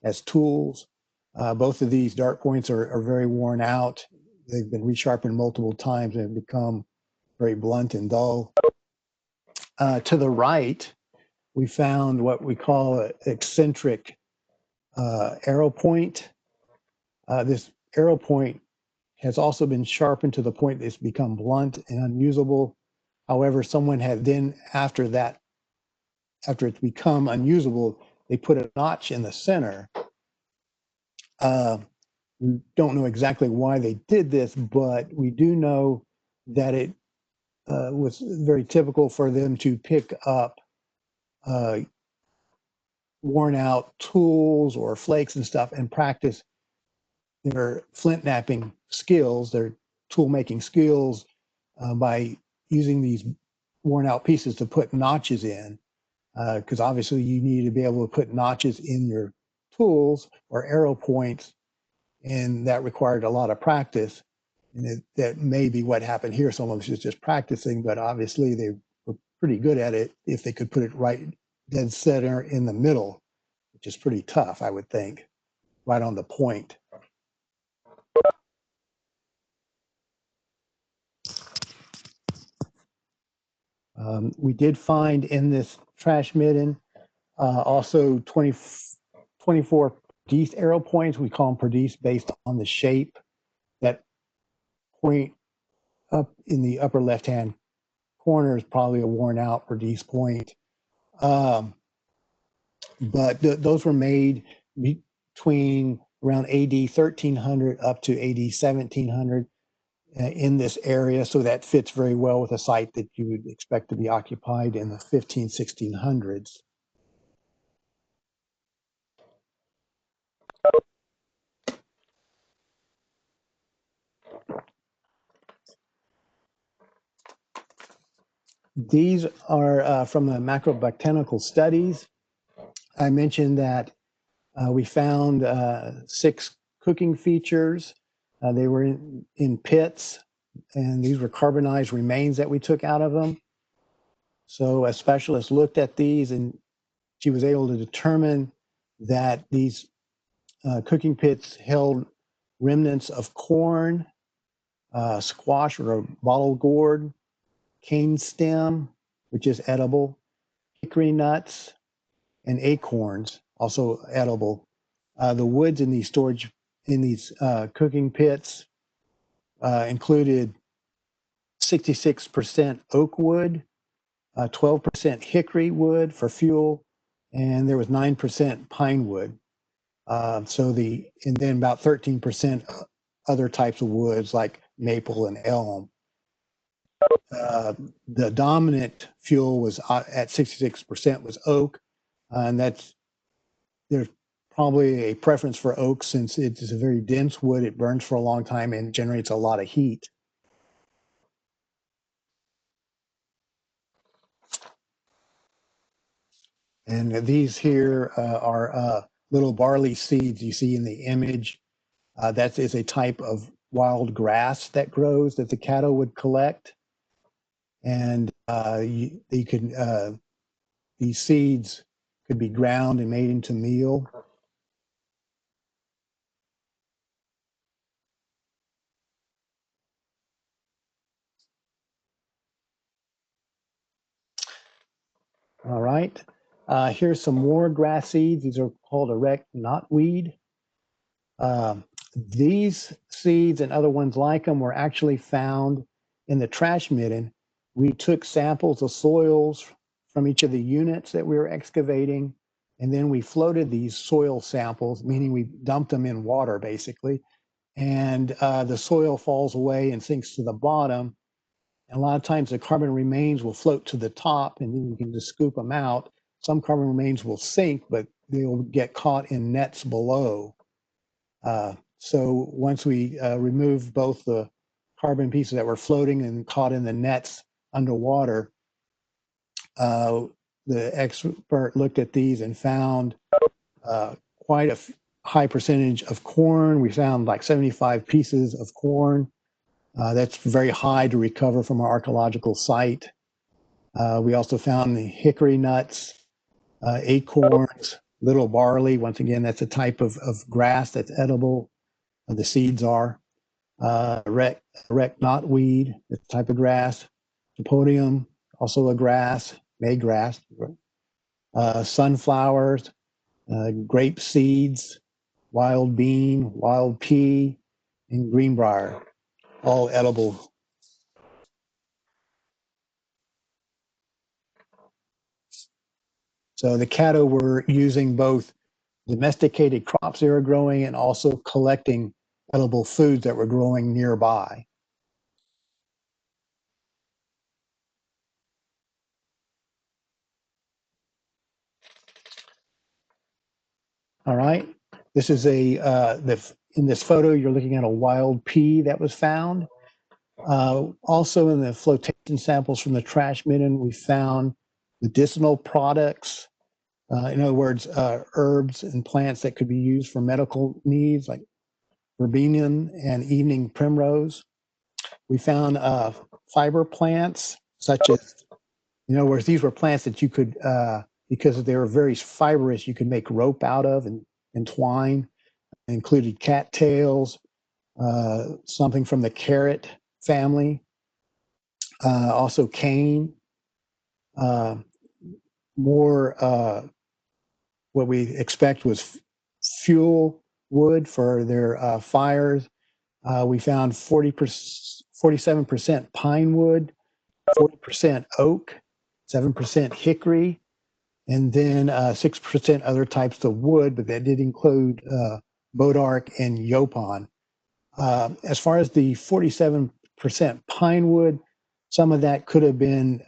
as tools. Both of these dart points are very worn out. They've been resharpened multiple times and become very blunt and dull. To the right, we found what we call an eccentric arrow point. This arrow point has also been sharpened to the point that it's become blunt and unusable. However, someone had then, after it's become unusable, they put a notch in the center. We don't know exactly why they did this, but we do know that it was very typical for them to pick up worn out tools or flakes and stuff and practice their flint knapping skills, their tool making skills by using these worn out pieces to put notches in. Because obviously you need to be able to put notches in your tools or arrow points, and that required a lot of practice. And that may be what happened here. Someone was just practicing, but obviously they were pretty good at it if they could put it right dead center in the middle, which is pretty tough, I would think, right on the point. We did find in this trash midden also 24 perdice arrow points. We call them perdice based on the shape. That point up in the upper left-hand corner is probably a worn out perdice point. But those were made between around AD 1300 up to AD 1700 in this area. So that fits very well with a site that you would expect to be occupied in the 1600s. These are from the macrobotanical studies. I mentioned that we found 6 cooking features. They were in pits, and these were carbonized remains that we took out of them. So a specialist looked at these, and she was able to determine that these cooking pits held remnants of corn, squash or bottle gourd, cane stem, which is edible, hickory nuts, and acorns, also edible. The woods in these cooking pits included 66% oak wood, 12% hickory wood for fuel, and there was 9% pine wood. And then about 13% other types of woods like maple and elm. The dominant fuel was at 66% was oak, and there's probably a preference for oak since it is a very dense wood. It burns for a long time and generates a lot of heat. And these here are little barley seeds you see in the image. That is a type of wild grass that grows that the Caddo would collect. And these seeds could be ground and made into meal. All right. Here's some more grass seeds. These are called erect knotweed. These seeds and other ones like them were actually found in the trash midden. We took samples of soils from each of the units that we were excavating, and then we floated these soil samples, meaning we dumped them in water basically, and the soil falls away and sinks to the bottom. And a lot of times the carbon remains will float to the top, and then you can just scoop them out. Some carbon remains will sink, but they will get caught in nets below. So once we removed both the carbon pieces that were floating and caught in the nets underwater, the expert looked at these and found quite a high percentage of corn. We found like 75 pieces of corn. That's very high to recover from our archaeological site. We also found the hickory nuts, acorns, little barley. Once again, that's a type of grass that's edible. The seeds are erect knotweed, a type of grass. Sapodium, also a grass, May grass. Sunflowers, grape seeds, wild bean, wild pea, and greenbrier, all edible. So the Caddo were using both domesticated crops they were growing and also collecting edible foods that were growing nearby. All right. This is in this photo, you're looking at a wild pea that was found. Also in the flotation samples from the trash midden, we found medicinal products. In other words, herbs and plants that could be used for medical needs like verbena and evening primrose. We found fiber plants such as, where these were plants that you could, because they were very fibrous, you could make rope out of and twine. It included cattails, something from the carrot family, also cane, more what we expect was fuel wood for their fires. We found 47% pine wood, 40% oak, 7% hickory, and then 6% other types of wood, but that did include bodark and yopon. As far as the 47% pine wood, some of that could have been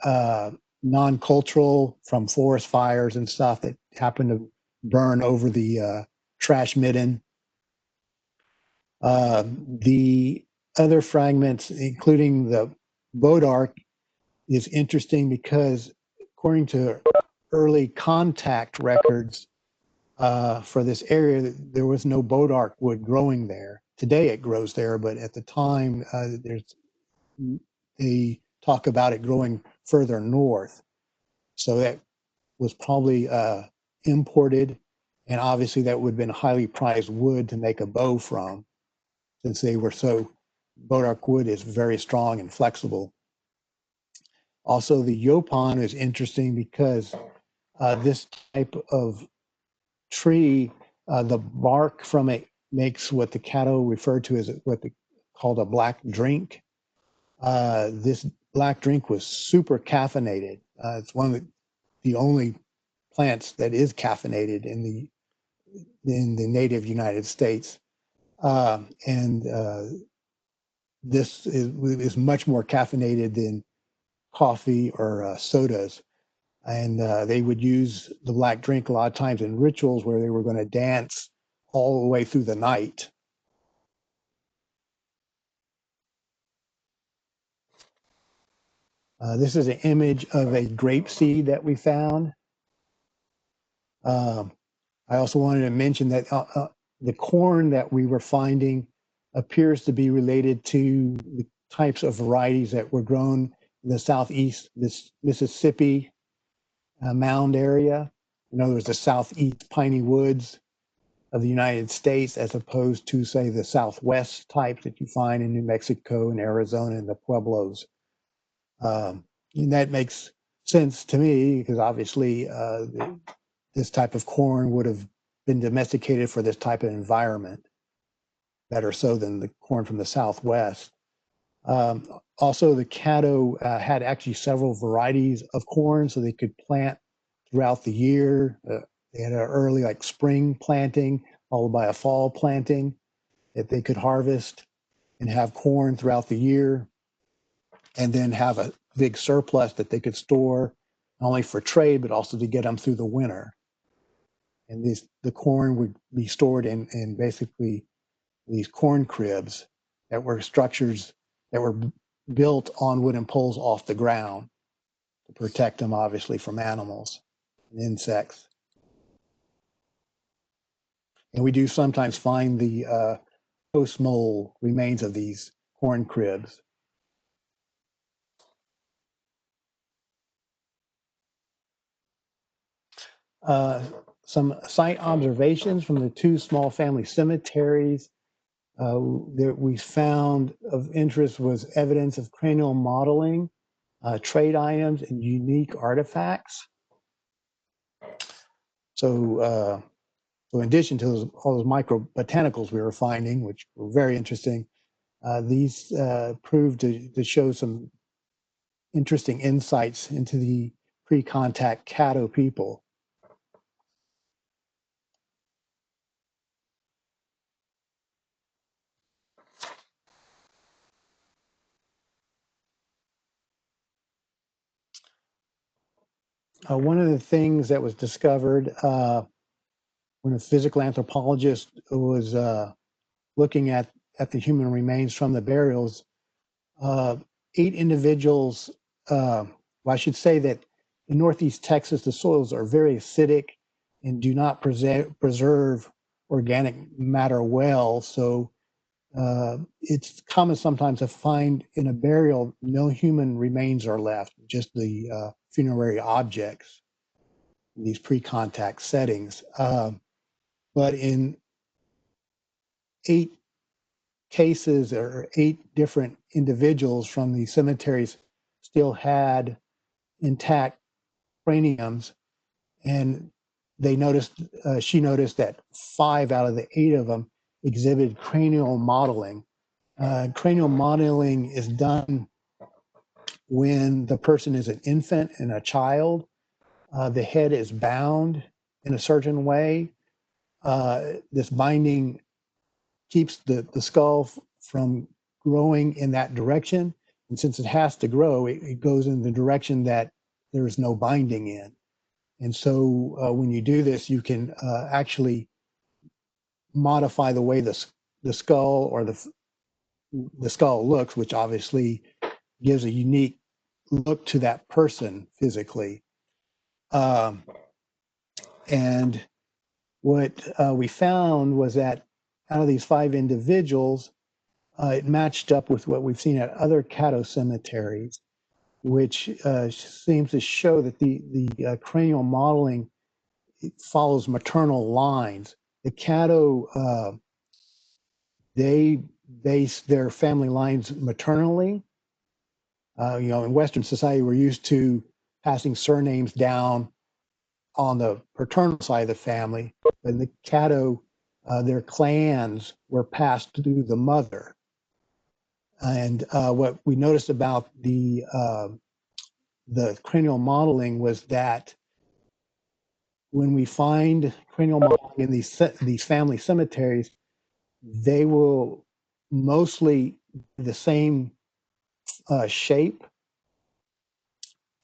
non-cultural from forest fires and stuff that happened to burn over the trash midden. The other fragments, including the bodark, is interesting because according to early contact records for this area, there was no bodark wood growing there. Today it grows there, but at the time they talk about it growing further north. So that was probably imported, and obviously that would have been highly prized wood to make a bow from, since they were so, bodark wood is very strong and flexible. Also, the yopon is interesting because this type of tree, the bark from it makes what the Caddo referred to as called a black drink. This black drink was super caffeinated. It's one of the only plants that is caffeinated in the native United States, and this is much more caffeinated than coffee or sodas. And they would use the black drink a lot of times in rituals where they were going to dance all the way through the night. This is an image of a grape seed that we found. I also wanted to mention that the corn that we were finding appears to be related to the types of varieties that were grown in the southeast, this Mississippi mound area. In other words, the southeast piney woods of the United States, as opposed to, say, the southwest types that you find in New Mexico and Arizona and the Pueblos. And that makes sense to me because obviously this type of corn would have been domesticated for this type of environment, better so than the corn from the Southwest. Also, the Caddo had actually several varieties of corn, so they could plant throughout the year. They had an early like spring planting, followed by a fall planting that they could harvest and have corn throughout the year, and then have a big surplus that they could store not only for trade, but also to get them through the winter. And the corn would be stored in basically these corn cribs that were structures that were built on wooden poles off the ground to protect them, obviously, from animals and insects. And we do sometimes find the post-mold remains of these corn cribs. Some site observations from the two small family cemeteries that we found of interest was evidence of cranial modeling, trade items, and unique artifacts. So in addition to all those microbotanicals we were finding, which were very interesting, these proved to show some interesting insights into the pre-contact Caddo people. One of the things that was discovered when a physical anthropologist was looking at the human remains from the burials, 8 individuals, well, I should say that in Northeast Texas, the soils are very acidic and do not preserve organic matter well. So it's common sometimes to find in a burial, no human remains are left, just the funerary objects in these pre-contact settings. But in 8 cases, or 8 different individuals from the cemeteries still had intact craniums, and they noticed, she noticed that 5 out of the 8 of them exhibited cranial modeling. Cranial modeling is done when the person is an infant and a child. the head is bound in a certain way. This binding keeps the skull from growing in that direction. And since it has to grow, it goes in the direction that there's no binding in. And so when you do this, you can actually modify the way the skull or the skull looks, which obviously gives a unique look to that person physically. And what we found was that out of these 5 individuals, it matched up with what we've seen at other Caddo cemeteries, which seems to show that the cranial modeling follows maternal lines. The Caddo, they base their family lines maternally. In Western society, we're used to passing surnames down on the paternal side of the family. But in the Caddo, their clans were passed through the mother. And what we noticed about the cranial modeling was that when we find cranial modeling in these family cemeteries, they will mostly the same shape.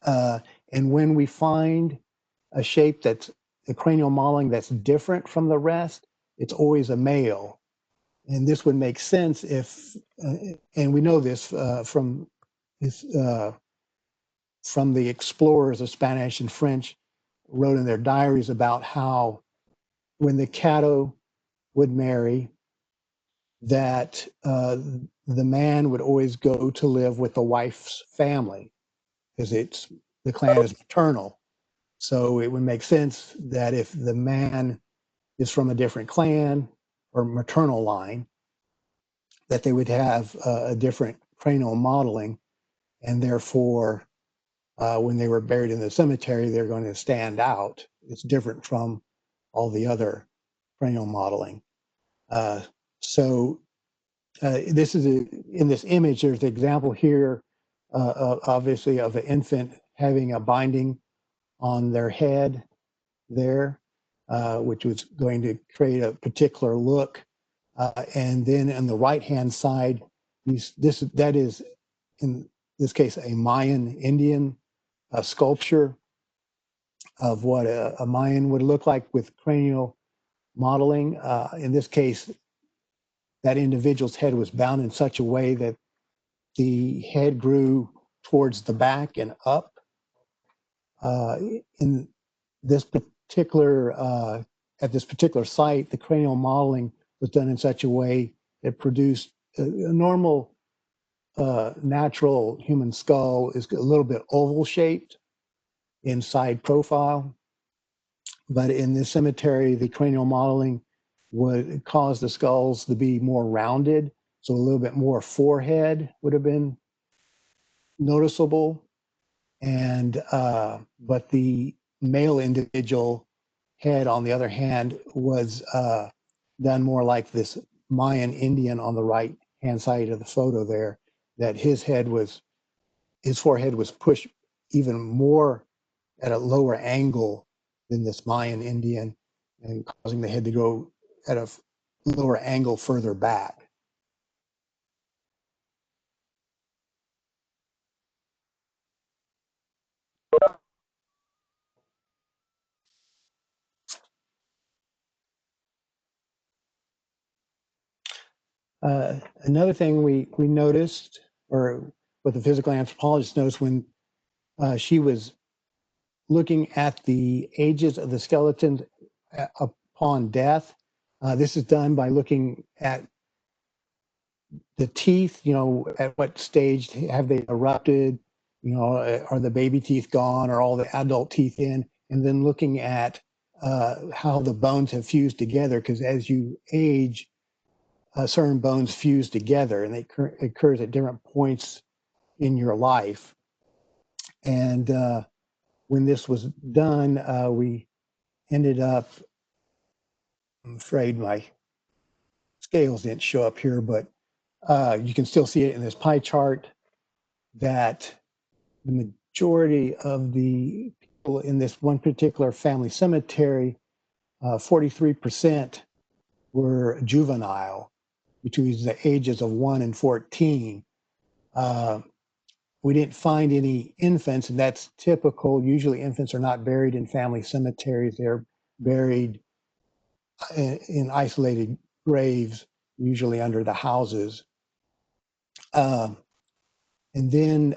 And when we find a shape that's a cranial modeling that's different from the rest, it's always a male. And this would make sense if, and we know this from the explorers of Spanish and French wrote in their diaries about how when the Caddo would marry, that the man would always go to live with the wife's family because the clan is maternal. So it would make sense that if the man is from a different clan or maternal line, that they would have a different cranial modeling, and therefore, when they were buried in the cemetery, they're going to stand out. It's different from all the other cranial modeling. So this is in this image, there's an example here, obviously, of an infant having a binding on their head there, which was going to create a particular look. And then on the right-hand side, that is, in this case, a Mayan Indian sculpture of what a Mayan would look like with cranial modeling. In this case, that individual's head was bound in such a way that the head grew towards the back and up. In this particular, at this particular site, the cranial modeling was done in such a way that produced a normal, natural human skull is a little bit oval shaped in side profile. But in this cemetery, the cranial modeling would cause the skulls to be more rounded. So a little bit more forehead would have been noticeable. And but the male individual head, on the other hand, was done more like this Mayan Indian on the right hand side of the photo there, that his forehead was pushed even more at a lower angle than this Mayan Indian, and causing the head to go at a lower angle further back. Another thing we noticed, or what the physical anthropologist noticed when she was looking at the ages of the skeletons upon death, this is done by looking at the teeth, at what stage have they erupted, are the baby teeth gone, or all the adult teeth in, and then looking at how the bones have fused together, because as you age, certain bones fuse together, and it occurs at different points in your life. And when this was done, we ended up, I'm afraid my scales didn't show up here, but you can still see it in this pie chart, that the majority of the people in this one particular family cemetery, 43% were juvenile, between the ages of 1 and 14. We didn't find any infants, and that's typical. Usually infants are not buried in family cemeteries. They're buried in isolated graves, usually under the houses. And then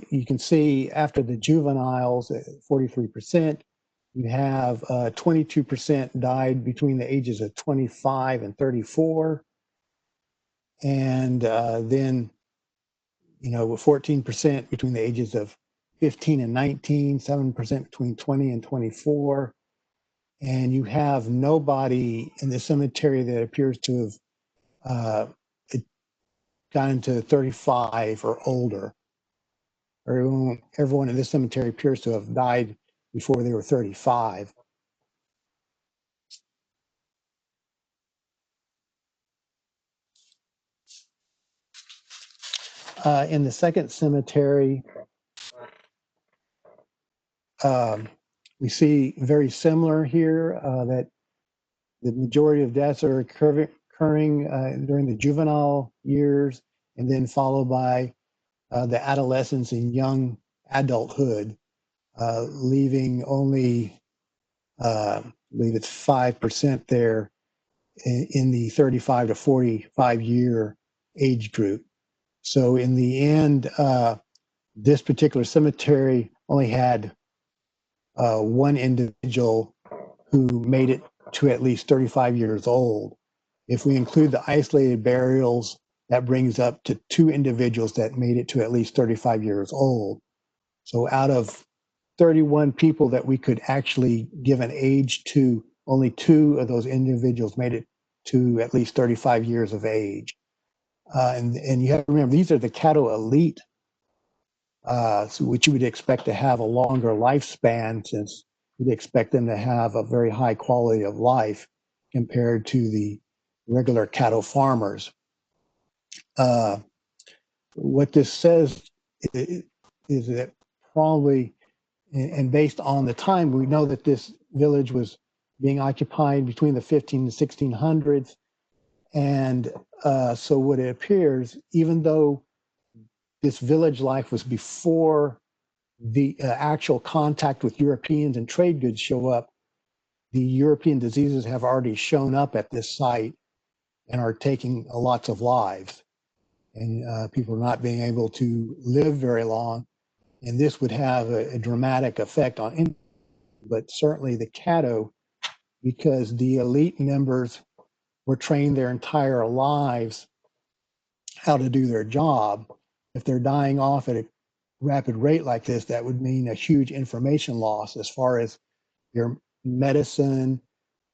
you can see after the juveniles, 43%, you have 22% died between the ages of 25 and 34. And then, 14% between the ages of 15 and 19, 7% between 20 and 24. And you have nobody in the cemetery that appears to have gotten to 35 or older. Everyone in this cemetery appears to have died before they were 35. In the second cemetery, we see very similar here that the majority of deaths are occurring during the juvenile years, and then followed by the adolescence and young adulthood, leaving only, I believe it's 5% there in the 35 to 45 year age group. So in the end, this particular cemetery only had one individual who made it to at least 35 years old. If we include the isolated burials, that brings up to 2 individuals that made it to at least 35 years old. So out of 31 people that we could actually give an age to, only 2 of those individuals made it to at least 35 years of age. And you have to remember, these are the Caddo elite, which you would expect to have a longer lifespan, since you'd expect them to have a very high quality of life compared to the regular Caddo farmers. What this says is that probably, and based on the time, we know that this village was being occupied between the 15 and 1600s. And so what it appears, even though this village life was before the actual contact with Europeans and trade goods show up, the European diseases have already shown up at this site and are taking lots of lives. And people are not being able to live very long. And this would have a dramatic effect on, but certainly the Caddo, because the elite members were trained their entire lives how to do their job. If they're dying off at a rapid rate like this, that would mean a huge information loss as far as your medicine,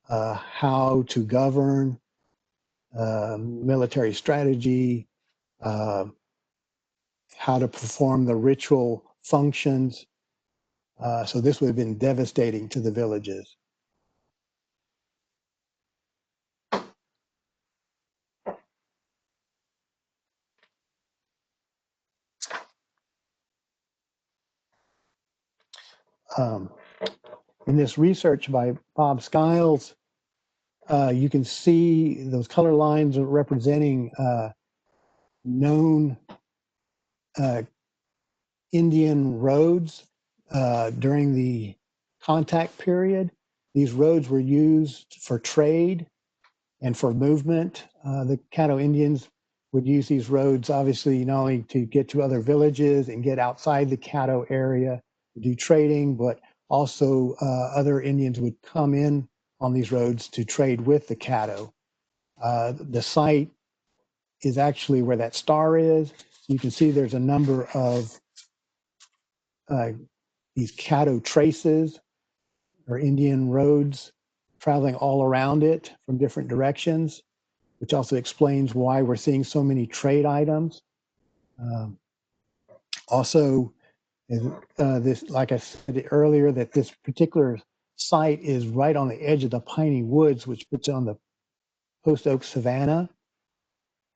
how to govern, military strategy, how to perform the ritual functions. So this would have been devastating to the villages. In this research by Bob Skiles, you can see those color lines are representing known Indian roads during the contact period. These roads were used for trade and for movement. The Caddo Indians would use these roads, obviously, not only to get to other villages and get outside the Caddo area to do trading, but also other Indians would come in on these roads to trade with the Caddo. The site is actually where that star is. You can see there's a number of these Caddo traces or Indian roads traveling all around it from different directions, which also explains why we're seeing so many trade items. Also, this, like I said earlier, that this particular site is right on the edge of the piney woods, which puts it on the post oak savanna.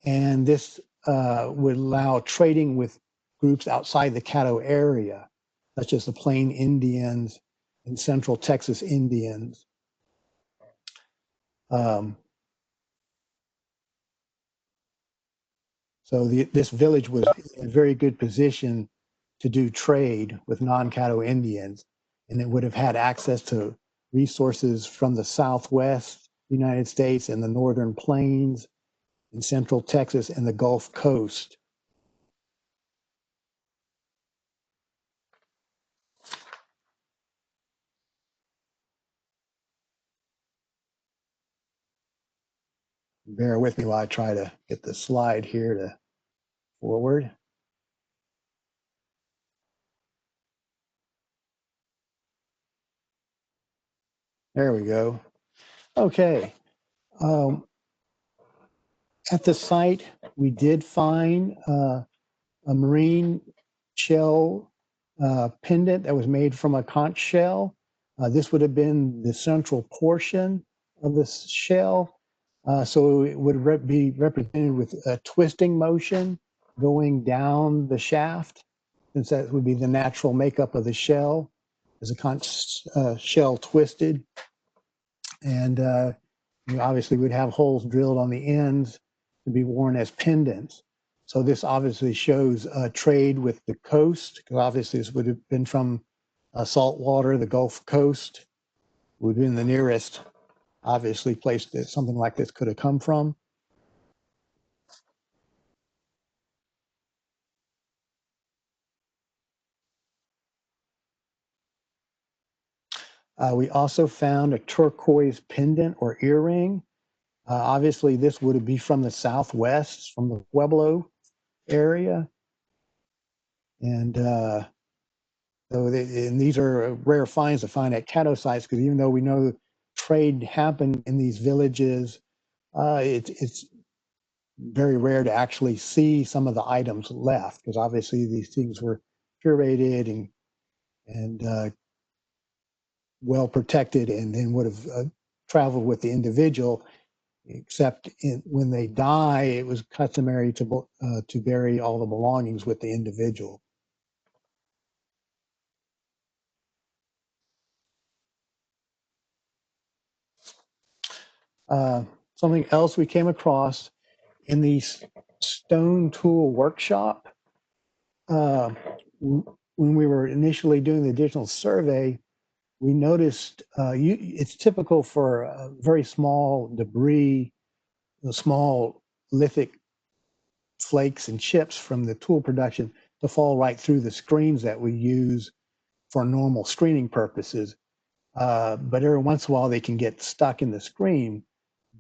And this would allow trading with groups outside the Caddo area, such as the Plain Indians and Central Texas Indians. So this village was in a very good position to do trade with non-Caddo Indians, and it would have had access to resources from the Southwest United States and the Northern Plains in Central Texas and the Gulf Coast. Bear with me while I try to get the slide here to forward. There we go. Okay. At the site, we did find a marine shell pendant that was made from a conch shell. This would have been the central portion of the shell. So it would be represented with a twisting motion going down the shaft, since that would be the natural makeup of the shell as a conch shell twisted. And you obviously would have holes drilled on the ends to be worn as pendants. So this obviously shows trade with the coast, because obviously this would have been from salt water, the Gulf Coast would have been the nearest, obviously, place that something like this could have come from. We also found a turquoise pendant or earring. Obviously, this would be from the Southwest, from the Pueblo area. And and these are rare finds to find at Caddo sites, because even though we know trade happened in these villages, it's very rare to actually see some of the items left, because obviously these things were curated and well protected, and then would have traveled with the individual. Except when they die, it was customary to bury all the belongings with the individual. Something else we came across in the stone tool workshop, when we were initially doing the digital survey, we noticed it's typical for very small debris, the small lithic flakes and chips from the tool production to fall right through the screens that we use for normal screening purposes. But every once in a while they can get stuck in the screen.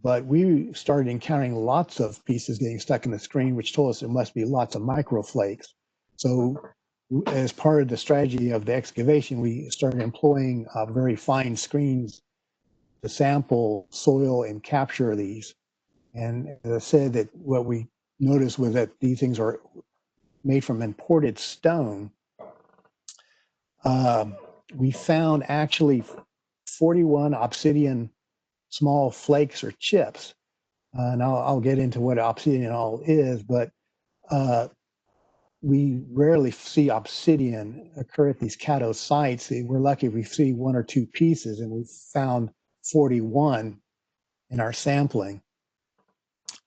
But we started encountering lots of pieces getting stuck in the screen, which told us there must be lots of microflakes. So as part of the strategy of the excavation, we started employing very fine screens to sample soil and capture these. And as I said, that what we noticed was that these things are made from imported stone. We found actually 41 obsidian small flakes or chips. And I'll get into what obsidian all is, but we rarely see obsidian occur at these Caddo sites. We're lucky if we see one or two pieces, and we found 41 in our sampling.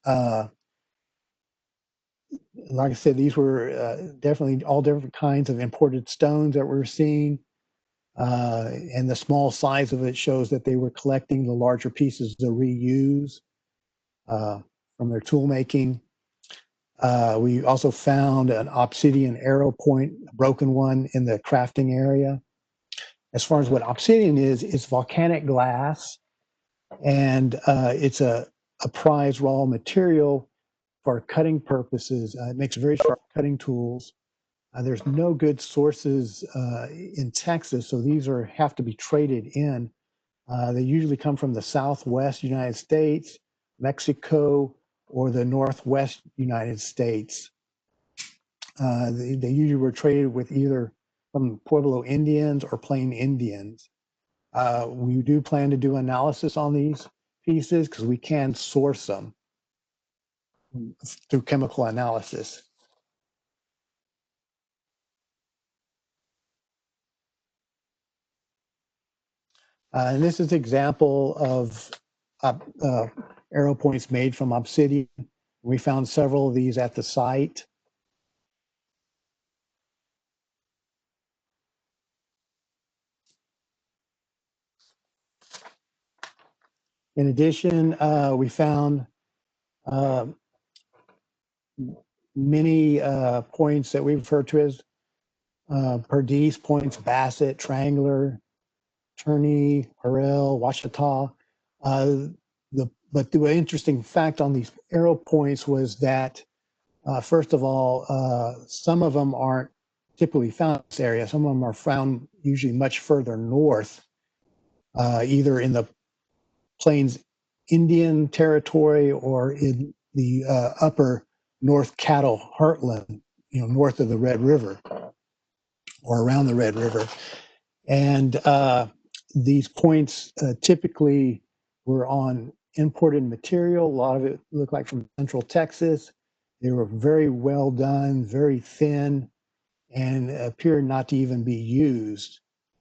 Like I said, these were definitely all different kinds of imported stones that we're seeing. And the small size of it shows that they were collecting the larger pieces to reuse from their tool making. We also found an obsidian arrow point, a broken one in the crafting area. As far as what obsidian is, it's volcanic glass, and it's a prized raw material for cutting purposes. It makes very sharp cutting tools. There's no good sources in Texas, so these have to be traded in. They usually come from the Southwest United States, Mexico, or the Northwest United States. They usually were traded with either from Pueblo Indians or Plain Indians. We do plan to do analysis on these pieces because we can source them through chemical analysis. And this is an example of arrow points made from obsidian. We found several of these at the site. In addition, we found many points that we refer to as Perdiz points, Bassett, Triangular, Turney, Harel, Washita. But the interesting fact on these arrow points was that, first of all, some of them aren't typically found in this area. Some of them are found usually much further north, either in the Plains Indian territory or in the upper North Caddo heartland, north of the Red River or around the Red River. And these points typically were on imported material. A lot of it looked like from Central Texas. They were very well done, very thin, and appeared not to even be used,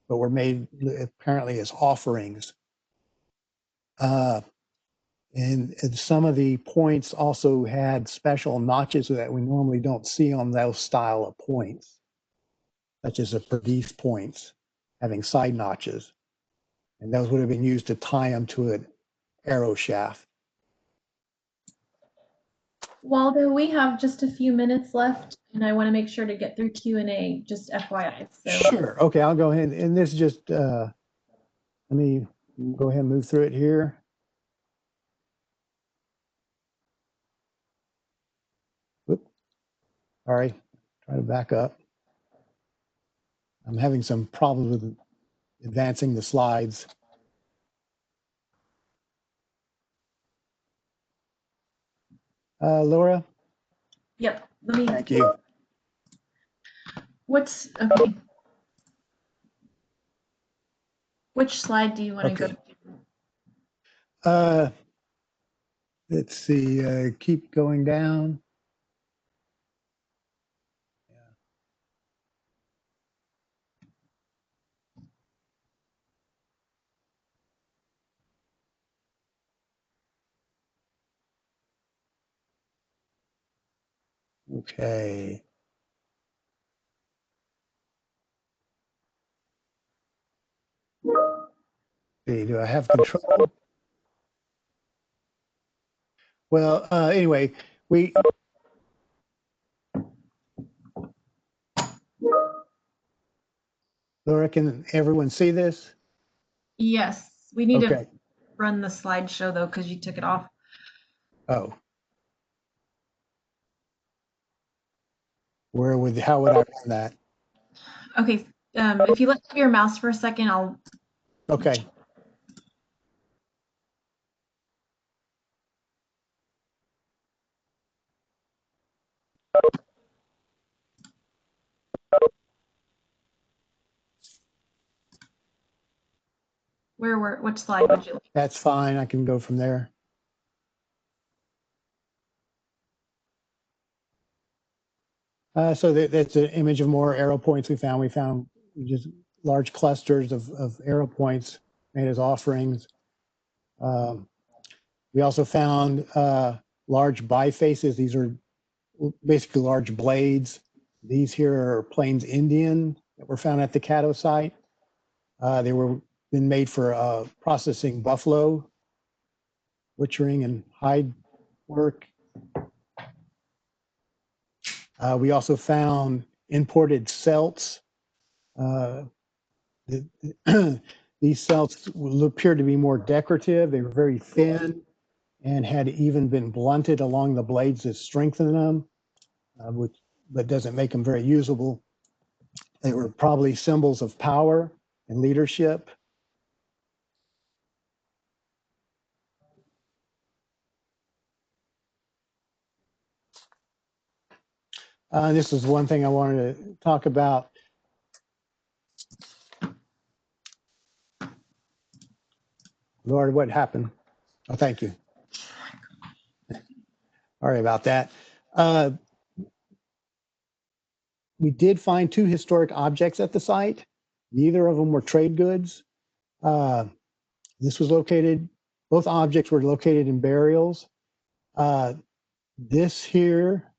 but were made apparently as offerings. And some of the points also had special notches that we normally don't see on those style of points, such as the Perdiz points having side notches. And those would have been used to tie them to an arrow shaft. Waldo, we have just a few minutes left, and I want to make sure to get through Q&A, just FYI. So. Sure. Okay, I'll go ahead. And this is just, let me go ahead and move through it here. Whoop. All right, try to back up. I'm having some problems with advancing the slides. Laura? Yep. Let me. Thank you. Okay? Which slide do you want to Okay. go to? Let's see, keep going down. Okay. See, do I have control? Well, anyway, Laura, can everyone see this? Yes. We need Okay. to run the slideshow, though, because you took it off. Oh. How would I run that? Okay. If you let go of your mouse for a second, I'll. Okay. Which slide would you like? That's fine. I can go from there. So that's an image of more arrow points we found. We found just large clusters of arrow points made as offerings. We also found large bifaces. These are basically large blades. These here are Plains Indian that were found at the Caddo site. They were been made for processing buffalo, butchering and hide work. We also found imported celts. These celts appeared to be more decorative. They were very thin and had even been blunted along the blades to strengthen them, but doesn't make them very usable. They were probably symbols of power and leadership. This is one thing I wanted to talk about. Lord, what happened? Oh, thank you. Sorry about that. We did find two historic objects at the site. Neither of them were trade goods. this was located, both objects were located in burials. This here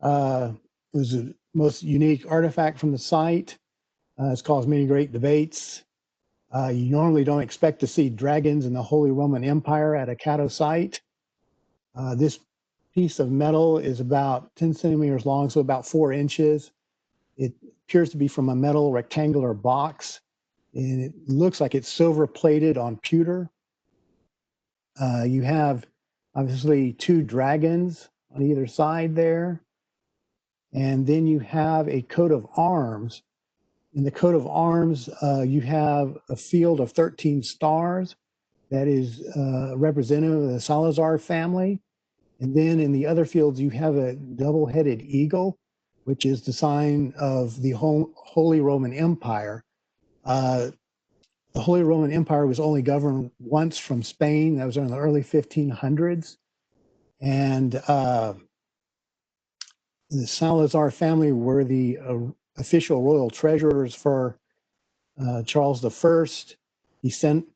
was the most unique artifact from the site. It's caused many great debates. You normally don't expect to see dragons in the Holy Roman Empire at a Caddo site. This piece of metal is about 10 centimeters long, so about 4 inches. It appears to be from a metal rectangular box, and it looks like it's silver plated on pewter. You have obviously 2 dragons on either side there. And then you have a coat of arms. In the coat of arms, you have a field of 13 stars that is representative of the Salazar family. And then in the other fields, you have a double-headed eagle, which is the sign of the Holy Roman Empire. The Holy Roman Empire was only governed once from Spain. That was in the early 1500s. And the Salazar family were the official royal treasurers for Charles I. He sent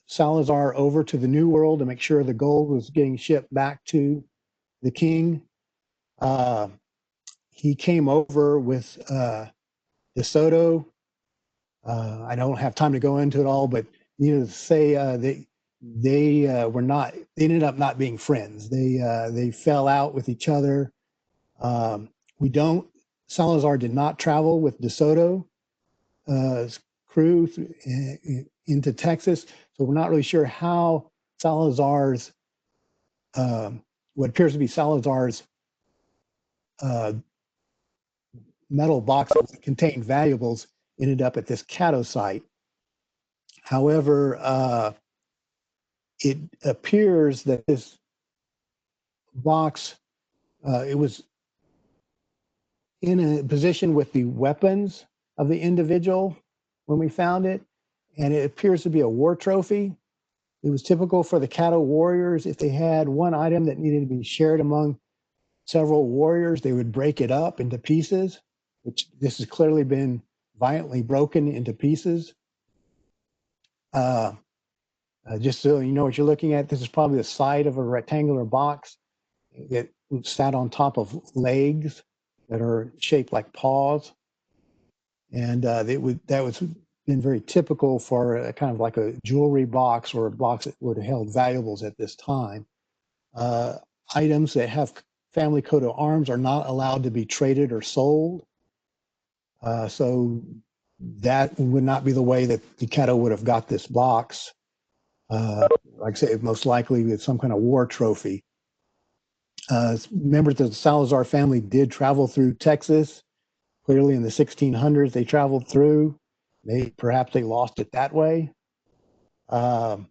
Salazar over to the New World to make sure the gold was getting shipped back to the king. He came over with DeSoto. I don't have time to go into it all, but needless to say, they were not. They ended up not being friends. They fell out with each other. Salazar did not travel with DeSoto crew into Texas, so we're not really sure how Salazar's what appears to be Salazar's metal box that contained valuables ended up at this Caddo site. However, it appears that this box, it was in a position with the weapons of the individual when we found it, and it appears to be a war trophy. It was typical for the Caddo warriors, if they had one item that needed to be shared among several warriors, they would break it up into pieces, which this has clearly been violently broken into pieces. Just so you know what you're looking at, this is probably the side of a rectangular box. It sat on top of legs that are shaped like paws. And that was been very typical for a kind of like a jewelry box or a box that would have held valuables at this time. Items that have family coat of arms are not allowed to be traded or sold. So that would not be the way that the Caddo would have got this box. Like I say, most likely with some kind of war trophy. Members of the Salazar family did travel through Texas. Clearly in the 1600s, they traveled through. Perhaps they lost it that way. But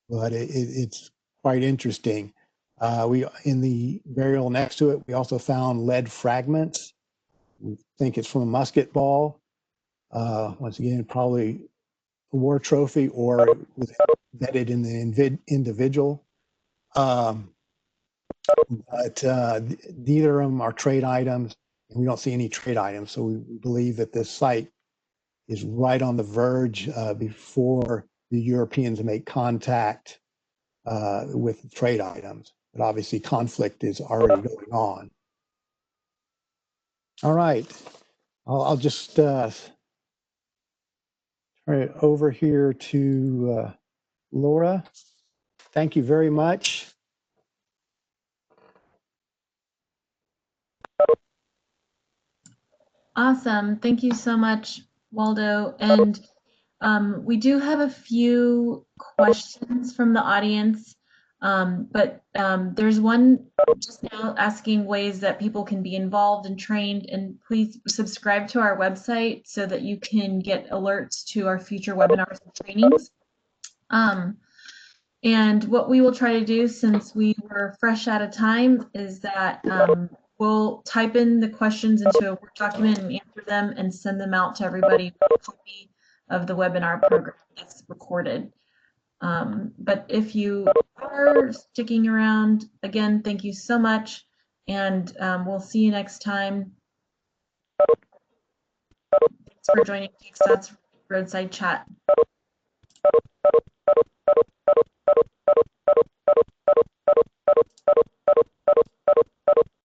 it's quite interesting. In the burial next to it, we also found lead fragments. We think it's from a musket ball. Once again, probably a war trophy or it was embedded in the individual. But neither of them are trade items, and we don't see any trade items. So we believe that this site is right on the verge before the Europeans make contact with trade items. But obviously conflict is already going on. All right, I'll just turn it over here to Laura. Thank you very much. Awesome. Thank you so much, Waldo. And we do have a few questions from the audience, but there's one just now asking ways that people can be involved and trained. And please subscribe to our website so that you can get alerts to our future webinars and trainings. And what we will try to do, since we were fresh out of time, is that we'll type in the questions into a Word document and answer them and send them out to everybody with a copy of the webinar program that's recorded. But if you are sticking around, again, thank you so much, and we'll see you next time. Thanks for joining TxDOT's Roadside Chat.